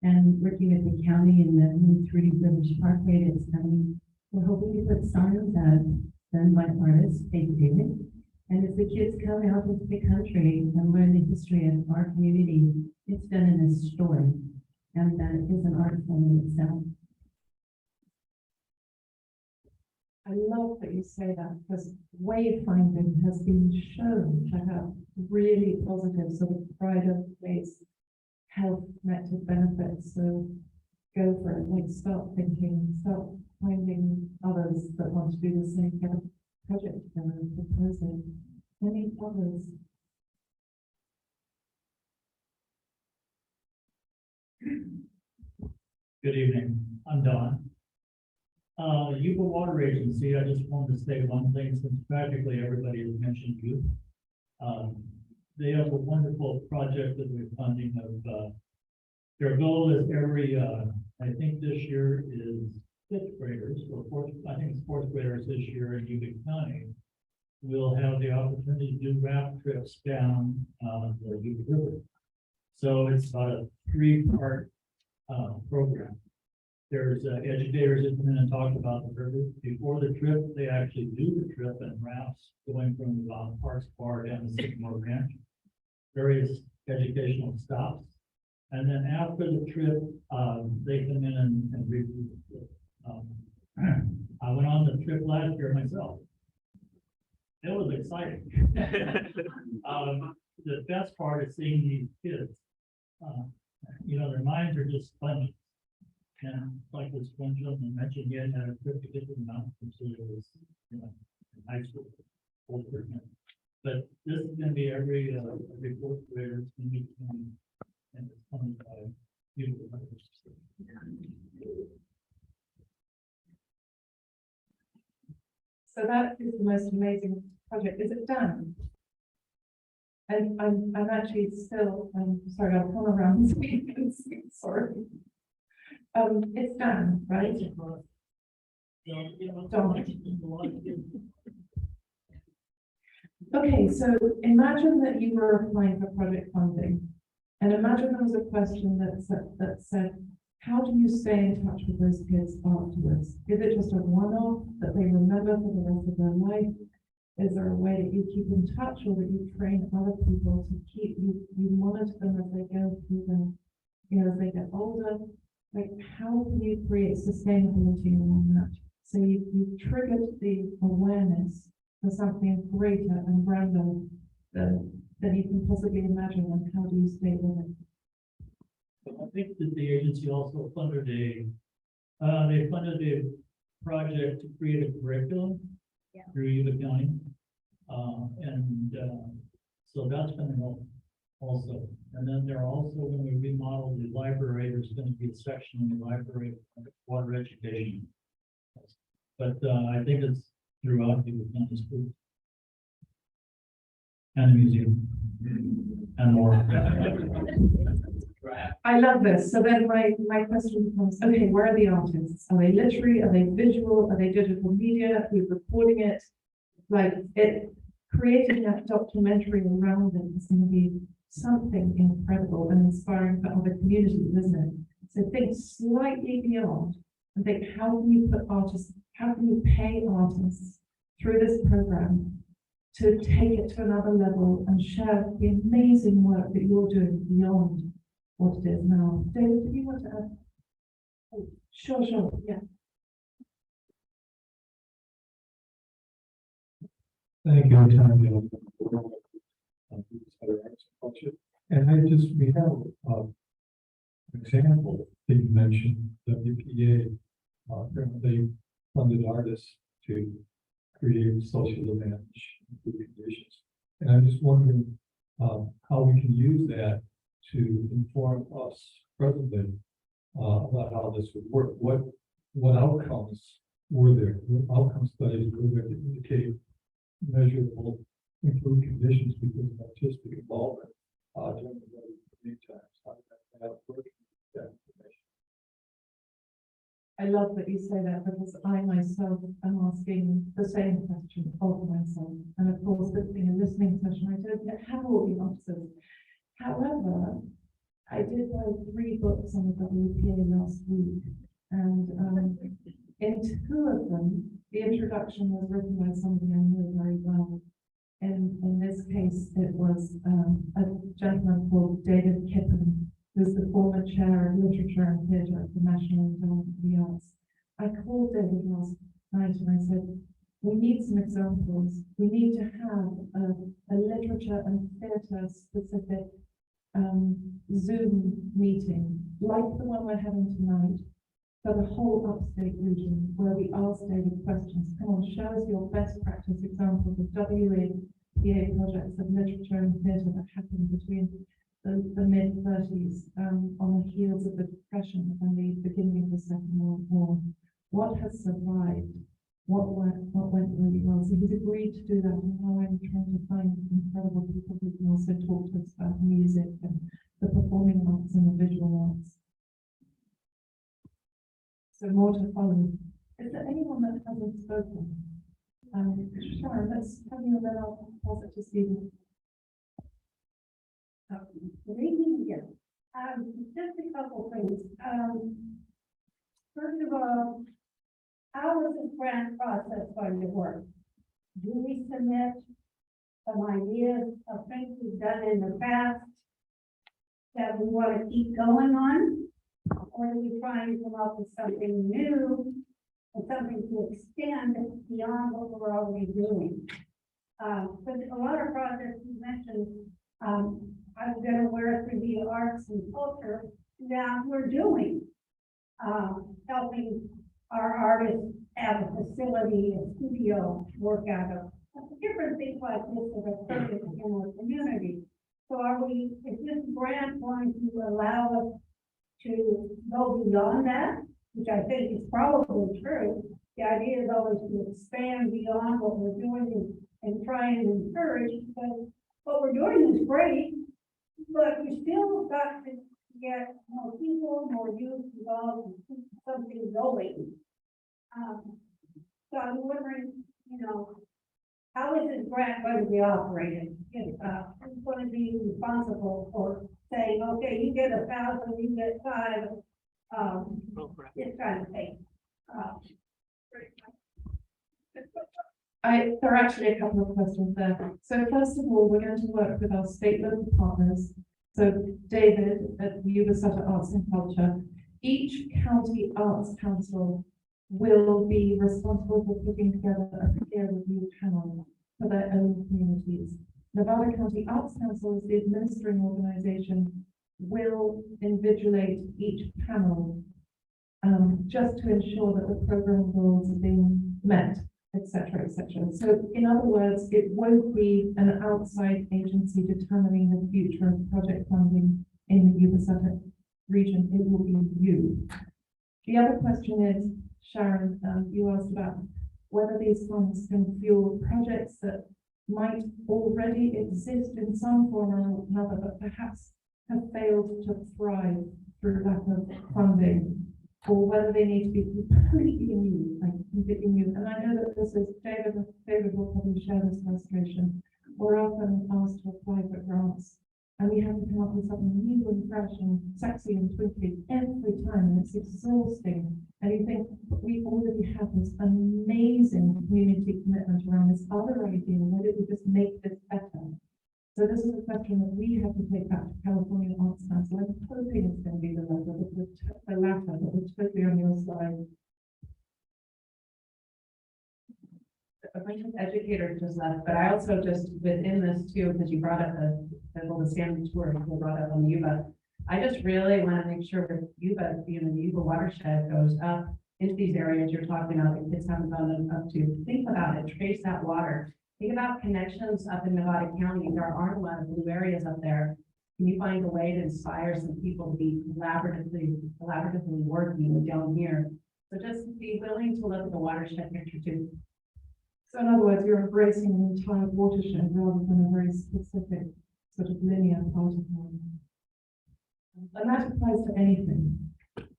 and working at the county in the new 3D Village Parkway that's coming. We're hoping to put signs out done by artists, David. And as the kids come out into the country and learn the history of our community, it's done in a story, and that is an art form in itself. I love that you say that, because wayfinding has been shown to have really positive sort of pride of place, health connected benefits. So go for it, start thinking, start finding others that want to do the same kind of project and proposing. Any others? Good evening, I'm Don. Yuba Water Agency, I just wanted to say one thing, since practically everybody has mentioned youth. They have a wonderful project that we're funding of, their goal is every, I think this year is 5th graders, or 4th, I think it's 4th graders this year in Yuba County, will have the opportunity to do raft trips down the Yuba River. So it's about a 3-part program. There's educators that come in and talk about the river. Before the trip, they actually do the trip in rafts going from the Parks Bar down to Sycamore Ranch, various educational stops. And then after the trip, they come in and review the trip. I went on the trip last year myself. It was exciting. The best part is seeing these kids their minds are just sponges. And like this one gentleman mentioned, he had a 50 different amount until it was, in high school. But this is gonna be every fourth grader, it's gonna be, and it's funded by you. So that is the most amazing project. Is it done? And I'm actually still, I'm sorry, I'll come around. Sorry. It's done, right? Okay, so imagine that you were applying for project funding, and imagine there was a question that said, how do you stay in touch with those kids afterwards? Is it just a one-off that they remember for the rest of their life? Is there a way that you keep in touch, or that you train other people to keep, you monitor them as they go through them, as they get older? Like, how can you create sustainability around that? So you've triggered the awareness for something greater and grander than you can possibly imagine, and how do you stay with it? I think that the agency also funded a project to create a curriculum through Yuba County. So that's going to help also. And then they're also, when we remodel the library, there's going to be a section in the library on water education. But I think it's throughout Yuba County schools. And the museum. And more. I love this. So then my question becomes, okay, where are the artists? Are they literary? Are they visual? Are they digital media? Who's recording it? Like, creating that documentary around it is going to be something incredible and inspiring for other communities, isn't it? So think slightly beyond and think, how can you pay artists through this program to take it to another level and share the amazing work that you're doing beyond what it is now? David, do you want to add? Oh, sure, yeah. Thank you, Tom. Sutter Arts Culture. And we have an example that you mentioned, WPA, they funded artists to create social advantage conditions. And I'm just wondering how we can use that to inform us presently about how this would work. What outcomes were there? What outcome studies were there to indicate measurable improved conditions because of artistic involvement during the very times? How did that work? That information. I love that you say that, because I myself am asking the same question of myself. And of course, this being a listening session, I don't yet have all the answers. However, I did write 3 books on the WPA last week, and in 2 of them, the introduction was written by somebody I know very well. And in this case, it was a gentleman called David Kippen, who's the former chair of literature and theatre at the National Endowment for the Arts. I called David last night and I said, we need some examples. We need to have a literature and theatre specific Zoom meeting, like the one we're having tonight, for the whole upstate region, where we ask David questions. Come on, show us your best practice examples of WPA projects of literature and theatre that happened between the mid-30s on the heels of the Depression and the beginning of the Second World War. What has survived? What went really well? So he's agreed to do that, and now I'm trying to find incredible people who can also talk to us about music and the performing arts and the visual arts. So more to follow. Is there anyone that hasn't spoken? Sharon, let's have you, and then I'll pass it to Stephen. Good evening again. Just a couple things. First of all, how is this grant process going to work? Do we submit some ideas of things we've done in the past that we want to keep going on? Or are we trying to come up with something new and something to extend beyond what we're already doing? But a lot of projects you mentioned I've been aware through the arts and culture that we're doing. Helping our artists have a facility, a studio to work out of. Different things like this that are occurring in our community. So is this grant going to allow us to go beyond that? Which I think is probably true. The idea is always to expand beyond what we're doing and try and encourage, because what we're doing is great, but we still got to get more people, more youth involved, and keep something going. So I'm wondering, how is this grant going to be operated? Who's going to be responsible for saying, okay, you get 1,000, you get 5, this kind of thing. There are actually a couple of questions there. So first of all, we're going to work with our state level partners. So David at Yuba Sutter Arts and Culture, each county arts council will be responsible for putting together a peer review panel for their own communities. Nevada County Arts Council, as the administering organization, will invigilate each panel just to ensure that the program goals are being met, etc., etc. So in other words, it won't be an outside agency determining the future of project funding in the Yuba Sutter region. It will be you. The other question is, Sharon, you asked about whether these funds can fuel projects that might already exist in some form or another, but perhaps have failed to thrive through lack of funding, or whether they need to be completely new, like completely new. And I know that this is, David will probably share this frustration. We're often asked to apply for grants, and we have to come up with something new and fresh and sexy and twinkly every time, and it's exhausting. And you think, we already have this amazing community commitment around this other idea, why don't we just make this better? So this is a question that we have to take back to California Arts Council. I'm hoping it's going to be the latter, but it's totally on your slide. A bunch of educators just left, but I also just within this too, because you brought up the Stanley tour, you brought up on Yuba. I just really want to make sure that Yuba, the Yuba watershed goes up into these areas you're talking about that kids haven't gone up to. Think about it, trace that water. Think about connections up in Nevada County. There aren't a lot of blue areas up there. Can you find a way to inspire some people to be collaboratively working down here? So just be willing to look at the watershed picture too. So in other words, you're embracing an entire watershed rather than a very specific sort of linear part of one. And that applies to anything.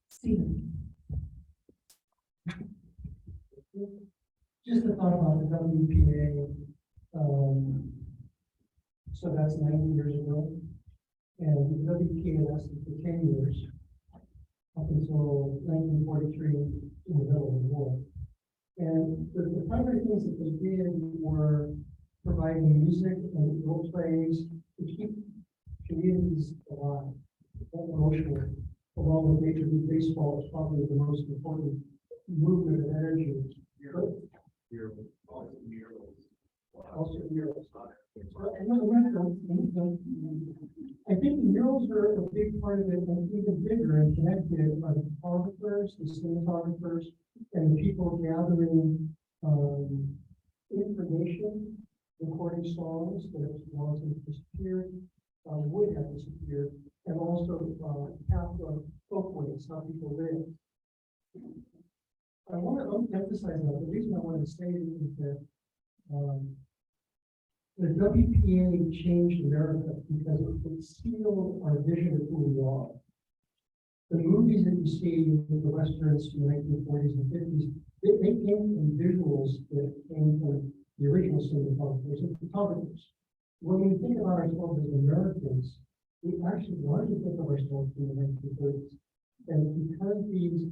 Stephen. Just a thought about the WPA. So that's 90 years ago. And the WPA lasted for 10 years, up until 1943, in the middle of the war. And the primary things that they did were providing music and role plays to keep communities alive, emotional, along with Major League Baseball is probably the most important movement of energy. Also murals. I think the murals are a big part of it, and even bigger and connected are the photographers, the cinematographers, and the people gathering information, recording songs that have long since disappeared, would have disappeared, and also folkways, how people live. I want to emphasize that. The reason I want to say it is that the WPA changed America because it sealed our vision of who we are. The movies that you see with the Westerns from the 1940s and 50s, they came from visuals that came from the original cinematographers and photographers. When we think about ourselves as Americans, we actually largely think of ourselves from the 1930s. And because these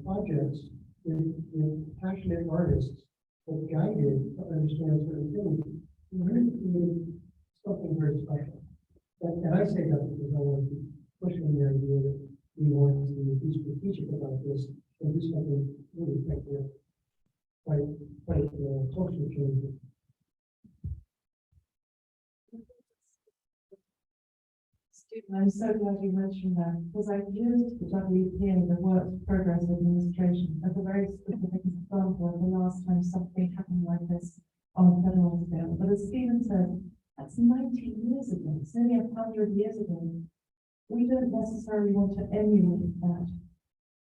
projects with passionate artists that guided to understand certain things, we really created something very special. And I say that because I want to keep pushing the idea that we want to be strategic about this and do something really quite culture changing. I'm so glad you mentioned that, because I've used the WPA, the Work Progress Administration, as a very specific example of the last time something happened like this on a federal scale. But as Stephen said, that's 90 years ago, it's only 100 years ago. We don't necessarily want to emulate that.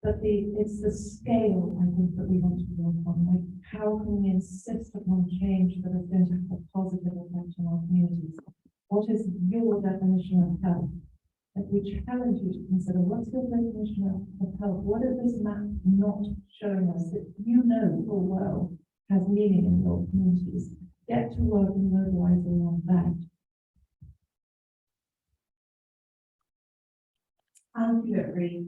But it's the scale, I think, that we want to work on. Like, how can we insist upon change that is going to have a positive effect on our communities? What is your definition of health? That we challenge you to consider, what's your definition of health? What is this map not showing us that you know full well has meaning in your communities? Get to work and mobilize around that. I do agree.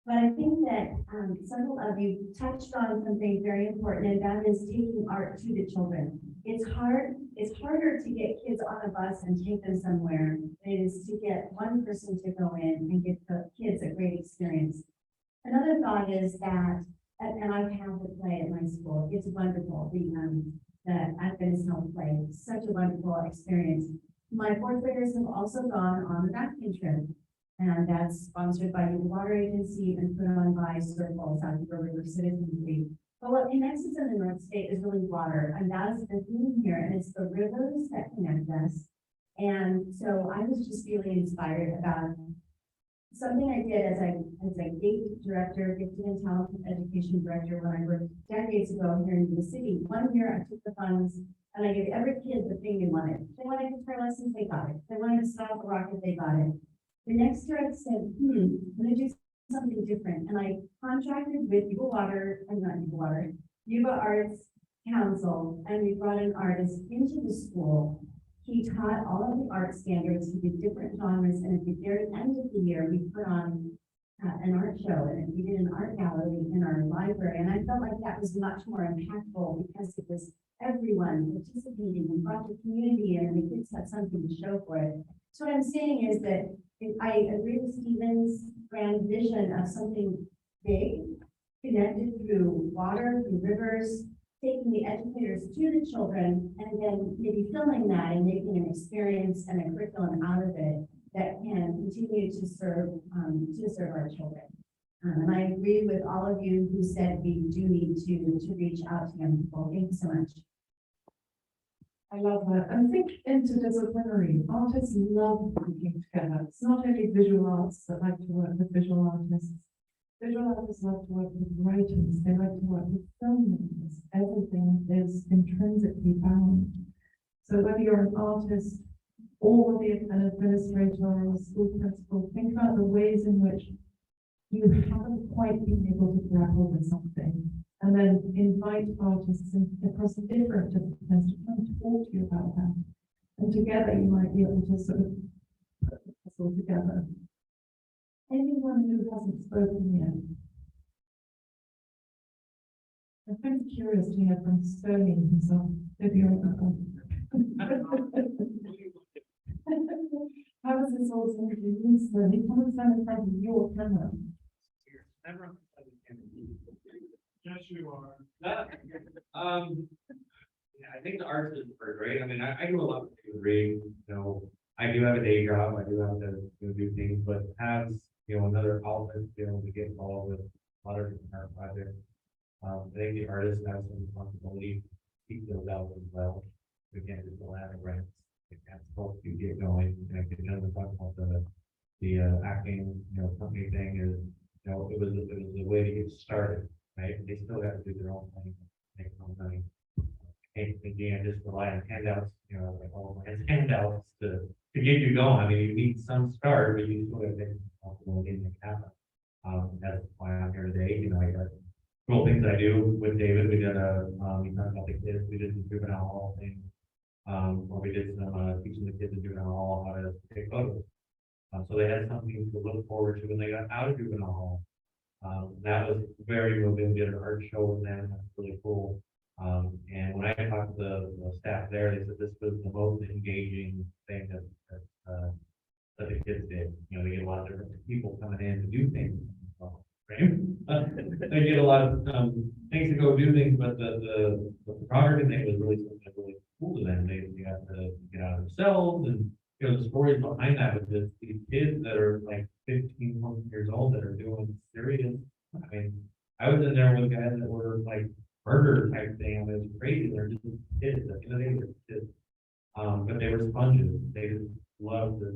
But I think that several of you touched on something very important, and that is taking art to the children. It's harder to get kids on a bus and take them somewhere than it is to get one person to go in and give the kids a great experience. Another thought is that, and I've had the play at my school, it's wonderful, the Adventist Home play, such a wonderful experience. My fourth graders have also gone on the backpacking trip. And that's sponsored by the Water Agency and put on by Circle, South River Citizens League. But what connects us in the North State is really water, and that is the theme here, and it's the rivers that connect us. And so I was just really inspired about something I did as a GATE director, gifted and talented education director, when I worked decades ago here in the city. One year I took the funds and I gave every kid the thing they wanted. If they wanted guitar lessons, they got it. If they wanted to stop a rocket, they got it. The next year I said, I'm gonna do something different. And I contracted with Yuba Arts Council, and we brought an artist into the school. He taught all of the art standards, he did different genres, and at the very end of the year, we put on an art show, and we did an art gallery in our library. And I felt like that was much more impactful because it was everyone participating and brought the community in, and the kids had something to show for it. So what I'm saying is that I agree with Stephen's grand vision of something big, connected through water, through rivers, taking the educators to the children, and then maybe filming that and making an experience and a curriculum out of it that can continue to serve our children. And I agree with all of you who said we do need to reach out to young people. Thank you so much. I love that. And think interdisciplinary. Artists love working together. It's not only visual arts that like to work with visual artists. Visual artists love to work with writers. They like to work with filmmakers. Everything is intrinsically bound. So whether you're an artist or an administrator or a school principal, think about the ways in which you haven't quite been able to grapple with something. And then invite artists across different disciplines to come and talk to you about that. And together you might be able to sort of put the puzzle together. Anyone who hasn't spoken yet? I'm kind of curious to hear from Stony himself. If you're how is this all going to be used? Stony, come and stand in front of your camera. Yes, you are. Yeah, I think the arts is great. I mean, I do a lot with reading, I do have a day job, I do have to do things, but have, another outlet, to get involved with a lot of different art projects. I think the artists have some responsibility to keep those out as well. We can't just go out of grants. We can't help you get going. I could talk about the acting, company thing is, it was a way to get started. Right, they still have to do their own thing, make their own money. And again, just rely on handouts, like all my handouts to get you going. I mean, you need some start, but you still have to be in the cap. That's why I'm here today. I got cool things I do with David. We did we talked about the kids. We did some juvenile hall thing. Where we did some teaching the kids in juvenile hall how to take photos. So they had something to look forward to when they got out of juvenile hall. That was very moving. We did an art show with them. That's really cool. And when I talked to the staff there, they said this was the most engaging thing that the kids did. They get a lot of different people coming in to do things. They get a lot of things to go do things, but the photography thing was really something really cool to them. They got to get out of themselves and you know, the stories behind that with this, these kids that are like 15, 20 years old that are doing serious. I mean, I was in there with guys that were like murder type thing, and it was crazy. They're just kids, at the end of the day, they're kids. But they were sponges. They just loved it.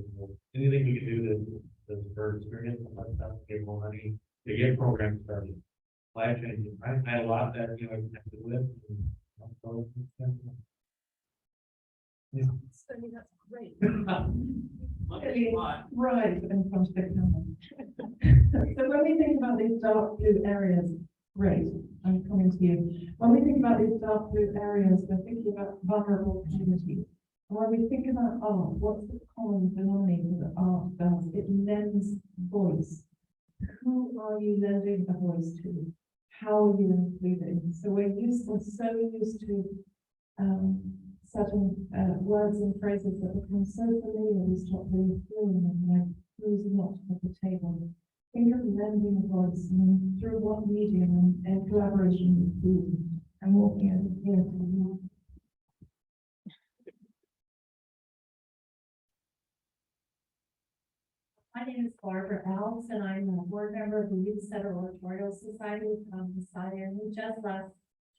Anything we could do to for experience and let stuff get more money to get programs started. Life changing. I had a lot that, you know, I connected with. And, so, yeah. So that's great. Right, and from the camera. So when we think about these dark blue areas, great, I'm coming to you. When we think about these dark blue areas, we're thinking about vulnerable communities. And when we think about art, what's the common denominator that art does? It lends voice. Who are you lending a voice to? How are you including? So we're so used to certain words and phrases that become so familiar, we stop really feeling them, like who's not at the table. Think of lending a voice, and through what medium and collaboration with who, and walking over here to the My name is Barbara Elves, and I'm a board member of the Yuba Sutter Oratorio Society from the Sutter, and we just last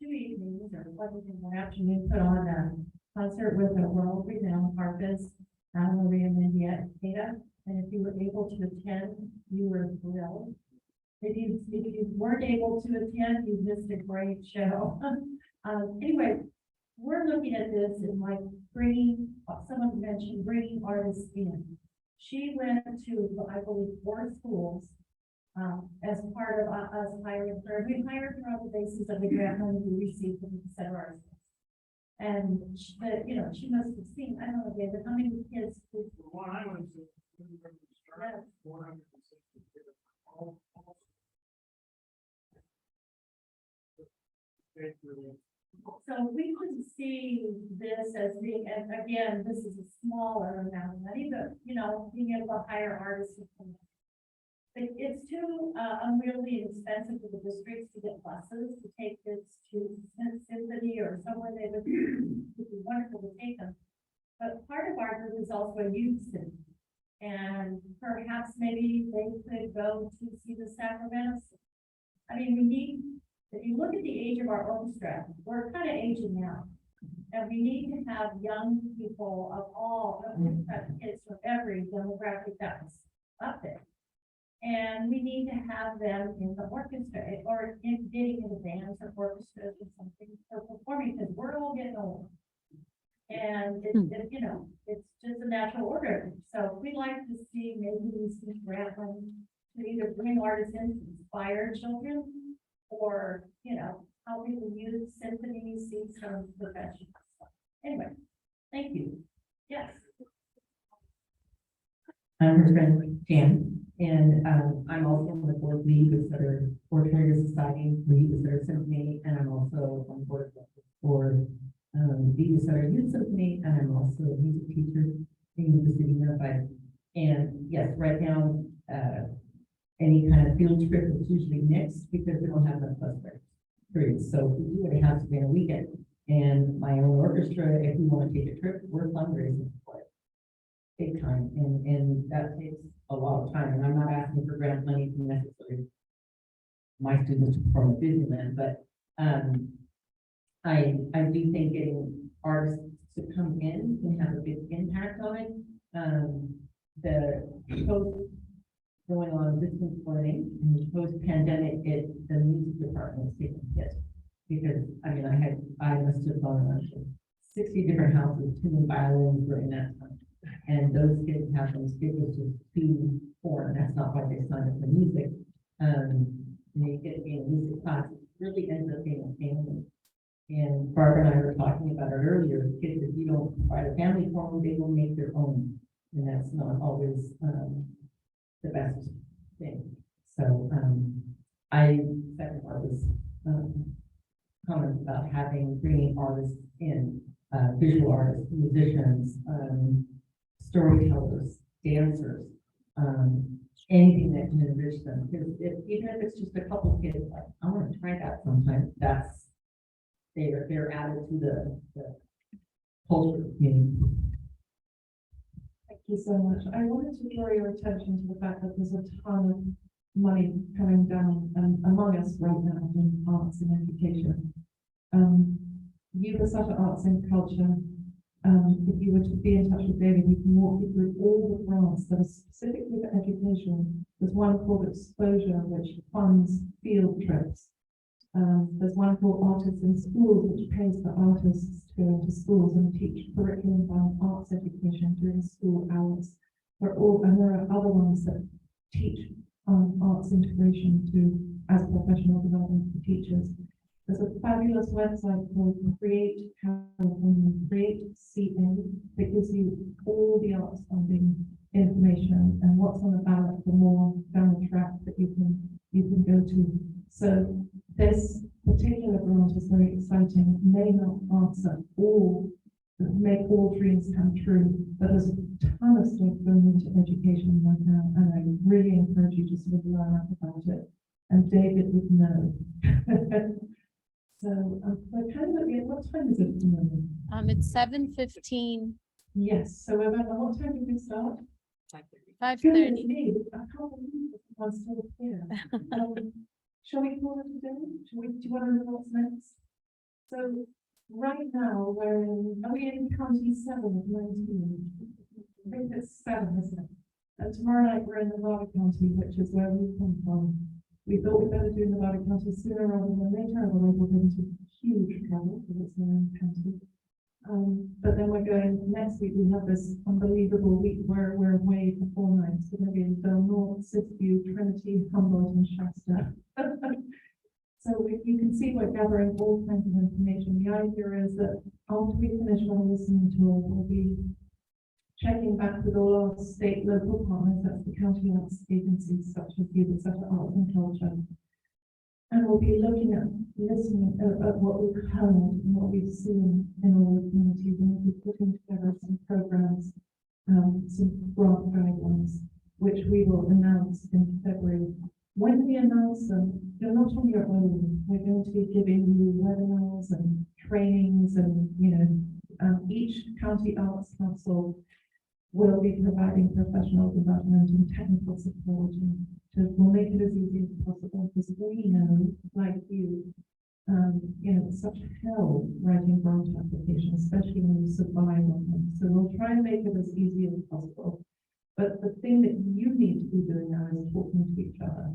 2 evenings, or what was in the afternoon, put on a concert with a world-renowned harpist, Maria Mendieta. And if you were able to attend, you were thrilled. If you weren't able to attend, you missed a great show. Anyway, we're looking at this and like bringing, someone mentioned bringing artists in. She went to, I believe, 4 schools as part of us hiring her. We hired her on the basis of the grant money we received from the Sutter Arts. And she, you know, she must have seen, I don't know, David, how many kids? Well, I went to. Yes. 460. So we could see this as being, and again, this is a smaller amount of money, but, you know, being able to hire artists. It's too unwieldy and expensive for the districts to get buses to take kids to Symphony or somewhere they would be wonderful to take them. But part of our group is also a youth center. And perhaps maybe they could go to see the Sacramento. I mean, we need, if you look at the age of our orchestra, we're kind of aging now. And we need to have young people of all, kids from every demographic that's up there. And we need to have them in the orchestra or in getting into bands or orchestras or something for performing, because we're all getting old. And it's, you know, it's just a natural order. So we'd like to see maybe some grant money to either bring artists in to inspire children or, you know, help people use symphonies, see some professional stuff. Anyway, thank you. Yes. I'm her friend Jan, and I'm also on the board of the Yuba Sutter Oratorio Society, the Yuba Sutter Symphony, and I'm also on board for the Yuba Sutter Youth Symphony, and I'm also a music teacher in the city Unified. And yes, right now, any kind of field trip is usually mixed because we don't have enough bus periods. So if we do it, it has to be on a weekend. And my own orchestra, if we want to take a trip, we're fundraising for it big time, and that takes a lot of time. And I'm not asking for grant money from necessarily my students to perform at Disneyland, but I do think getting artists to come in can have a big impact on it. The post going on distance learning and post pandemic, the music department is taking a hit because I mean I must have gone on 60 different houses, tuning violins during that time, and those kids have those schedules just too foreign. That's not why they signed up for music. They get to be in a music class. It really ends up being a family. And Barbara and I were talking about it earlier. Kids, if you don't provide a family for them, they will make their own, and that's not always the best thing. So I second Barbara's comments about bringing artists in, visual artists, musicians, storytellers, dancers, anything that can enrich them. Because even if it's just a couple kids, like I want to try that sometime. That's they're added to the culture. you so much. I wanted to draw your attention to the fact that there's a ton of money coming down among us right now in arts and education. Yuba Sutter Arts and Culture. If you were to be in touch with David, he can walk you through all the grants that are specifically for education. There's one called Exposure, which funds field trips. There's one called Artists in Schools, which pays for artists to go into schools and teach curriculum about arts education during school hours. And there are other ones that teach arts integration as professional development for teachers. There's a fabulous website called Create California, Create CA, that gives you all the arts funding information and what's on the ballot for more down the track that you can go to. So this particular grant is very exciting. It may not answer all, make all dreams come true, but there's a ton of stuff going into education right now, and I really encourage you to sort of learn up about it. And David would know. So we're kind of at what time is it at the moment? It's 7:15. Yes, so what time did we start? 5:30. Goodness me, I can't believe this one's still here. Shall we call it a day? Do you want to know what's next? So right now are we in county 7 of 19? I think it's 7, isn't it? And tomorrow night we're in Nevada County, which is where we come from. We thought we'd better do Nevada County sooner rather than later, otherwise we'll get into huge trouble because it's our own county. But then we're going, next week we have this unbelievable week where we're away for 4 nights. We're going to be in Del Norte, Siskiyou, Trinity, Humboldt, and Shasta. So you can see we're gathering all kinds of information. The idea is that after we finish our listening tour, we'll be checking back with all our state local partners, that's the county arts agencies such as Yuba Sutter Arts and Culture. And we'll be looking at listening at what we've heard and what we've seen in all the communities, and we'll be putting together some programs, some grant guidelines, which we will announce in February. When we announce them, you're not on your own. We're going to be giving you webinars and trainings, and each county arts council will be providing professional development and technical support, and we'll make it as easy as possible, because we know, like you, it's such hell writing grant applications, especially when you survive on them. So we'll try and make it as easy as possible. But the thing that you need to be doing now is talking to each other.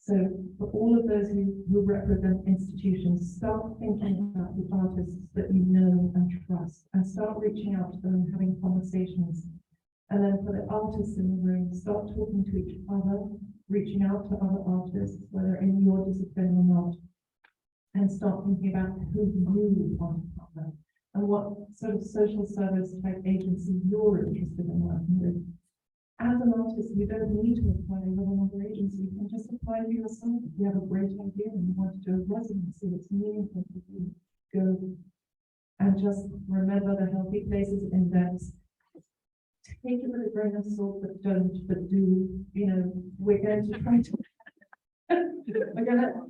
So for all of those who represent institutions, start thinking about the artists that you know and trust, and start reaching out to them and having conversations. And then for the artists in the room, start talking to each other, reaching out to other artists, whether in your discipline or not, and start thinking about who you want to partner and what sort of social service type agency you're interested in working with. As an artist, you don't need to apply with another agency. You can just apply for yourself. If you have a great idea and you want to do a residency, it's meaningful for you. Go and just remember the Healthy Places Index. Take it with a grain of salt, but do. We're going to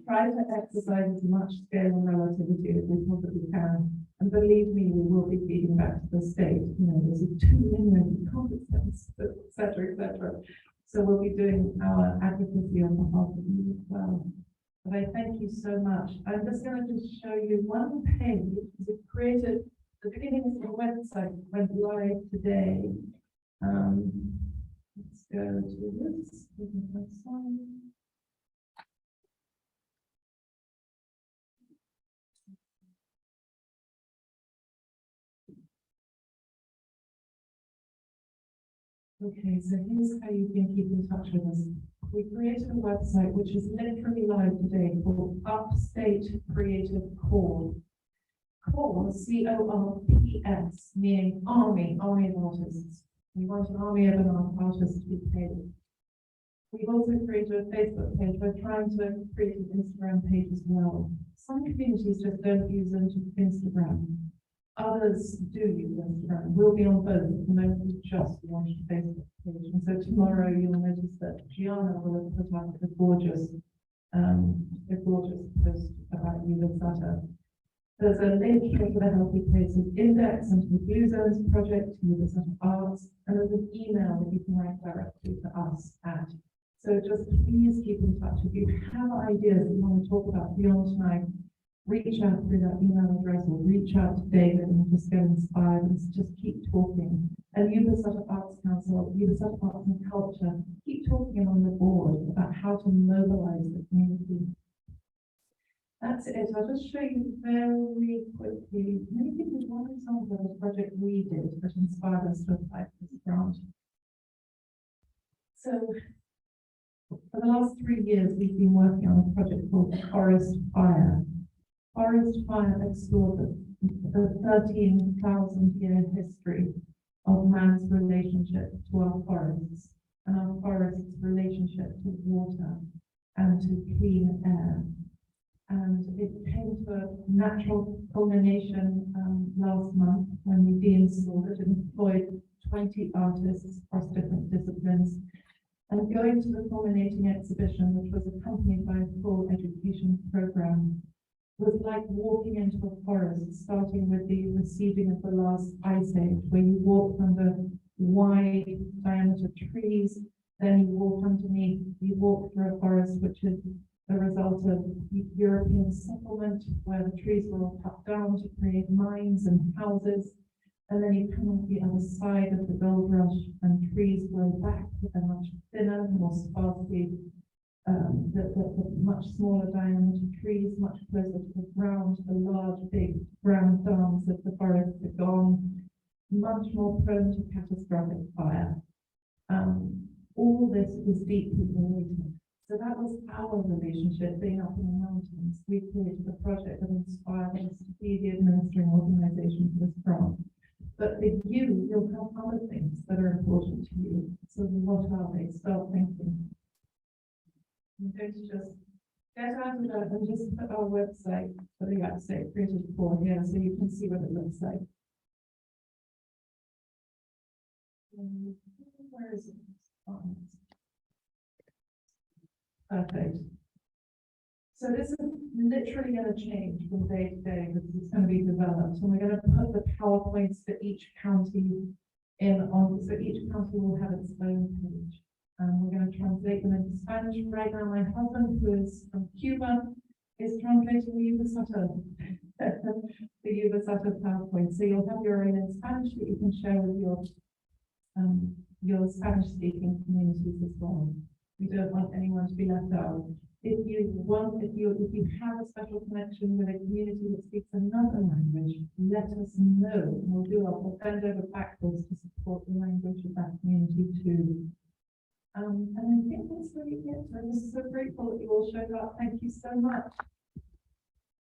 try to exercise as much scale and relativity as we possibly can. And believe me, we will be feeding back to the state. There's a 2 million competence, et cetera, et cetera. So we'll be doing our advocacy on behalf of you as well. But I thank you so much. I'm just going to show you one page that we created. The beginning of the website went live today. Let's go to this. Okay, so here's how you can keep in touch with us. We created a website which is literally live today called Upstate Creative Corps. Corps, C-O-R-P-S, meaning army of artists. We want an army of artists to be paid. We've also created a Facebook page. We're trying to create an Instagram page as well. Some communities just don't use Instagram. Others do use Instagram. We'll be on both. At the moment, we just launched a Facebook page. And so tomorrow you'll notice that Gianna will have put out a gorgeous post about Yuba Sutter. There's a link here for the Healthy Places Index and to the Blue Zones project, to the Sutter Arts, and there's an email that you can write directly to us at. So just please keep in touch. If you have ideas that you want to talk about beyond tonight, reach out through that email address or reach out to David and just get inspired and just keep talking. And Yuba Sutter Arts Council, Yuba Sutter Arts and Culture, keep talking on the board about how to mobilize the community. That's it. I'll just show you very quickly. Maybe this is one example of a project we did that inspired us to apply for this grant. So for the last 3 years, we've been working on a project called Forest Fire. Forest Fire explored the 13,000-year history of man's relationship to our forests and our forests' relationship to water and to clean air. And it came to a natural culmination last month when we de-installed it and employed 20 artists across different disciplines. And going to the culminating exhibition, which was accompanied by a full education program, was like walking into a forest, starting with the receding of the last ice age, where you walk under wide diameter trees, then you walk underneath, you walk through a forest which is the result of European settlement, where the trees were all cut down to create mines and houses. And then you come off the other side of the gold rush and trees grow back with a much thinner, more sparsely, the much smaller diameter trees, much closer to the ground. The large, big brown dams of the forest are gone, much more prone to catastrophic fire. All this is deeply related. So that was our relationship being up in the mountains. We created a project that inspired us to be the administering organization for this grant. But for you, you'll have other things that are important to you. So what are they? Start thinking. I'm going to just get out of that and just put our website for the Upstate created for here so you can see what it looks like. Where is it? Perfect. So this is literally going to change from day to day. This is going to be developed, and we're going to put the PowerPoints for each county in on. So each county will have its own page, and we're going to translate them into Spanish. Right now, my husband, who is from Cuba, is translating the Yuba Sutter, the Yuba Sutter PowerPoint. So you'll have your own in Spanish that you can share with your Spanish-speaking communities as well. We don't want anyone to be left out. If you have a special connection with a community that speaks another language, let us know. We'll bend over backwards to support the language of that community too. And I think that's really it. I'm so grateful that you all showed up. Thank you so much.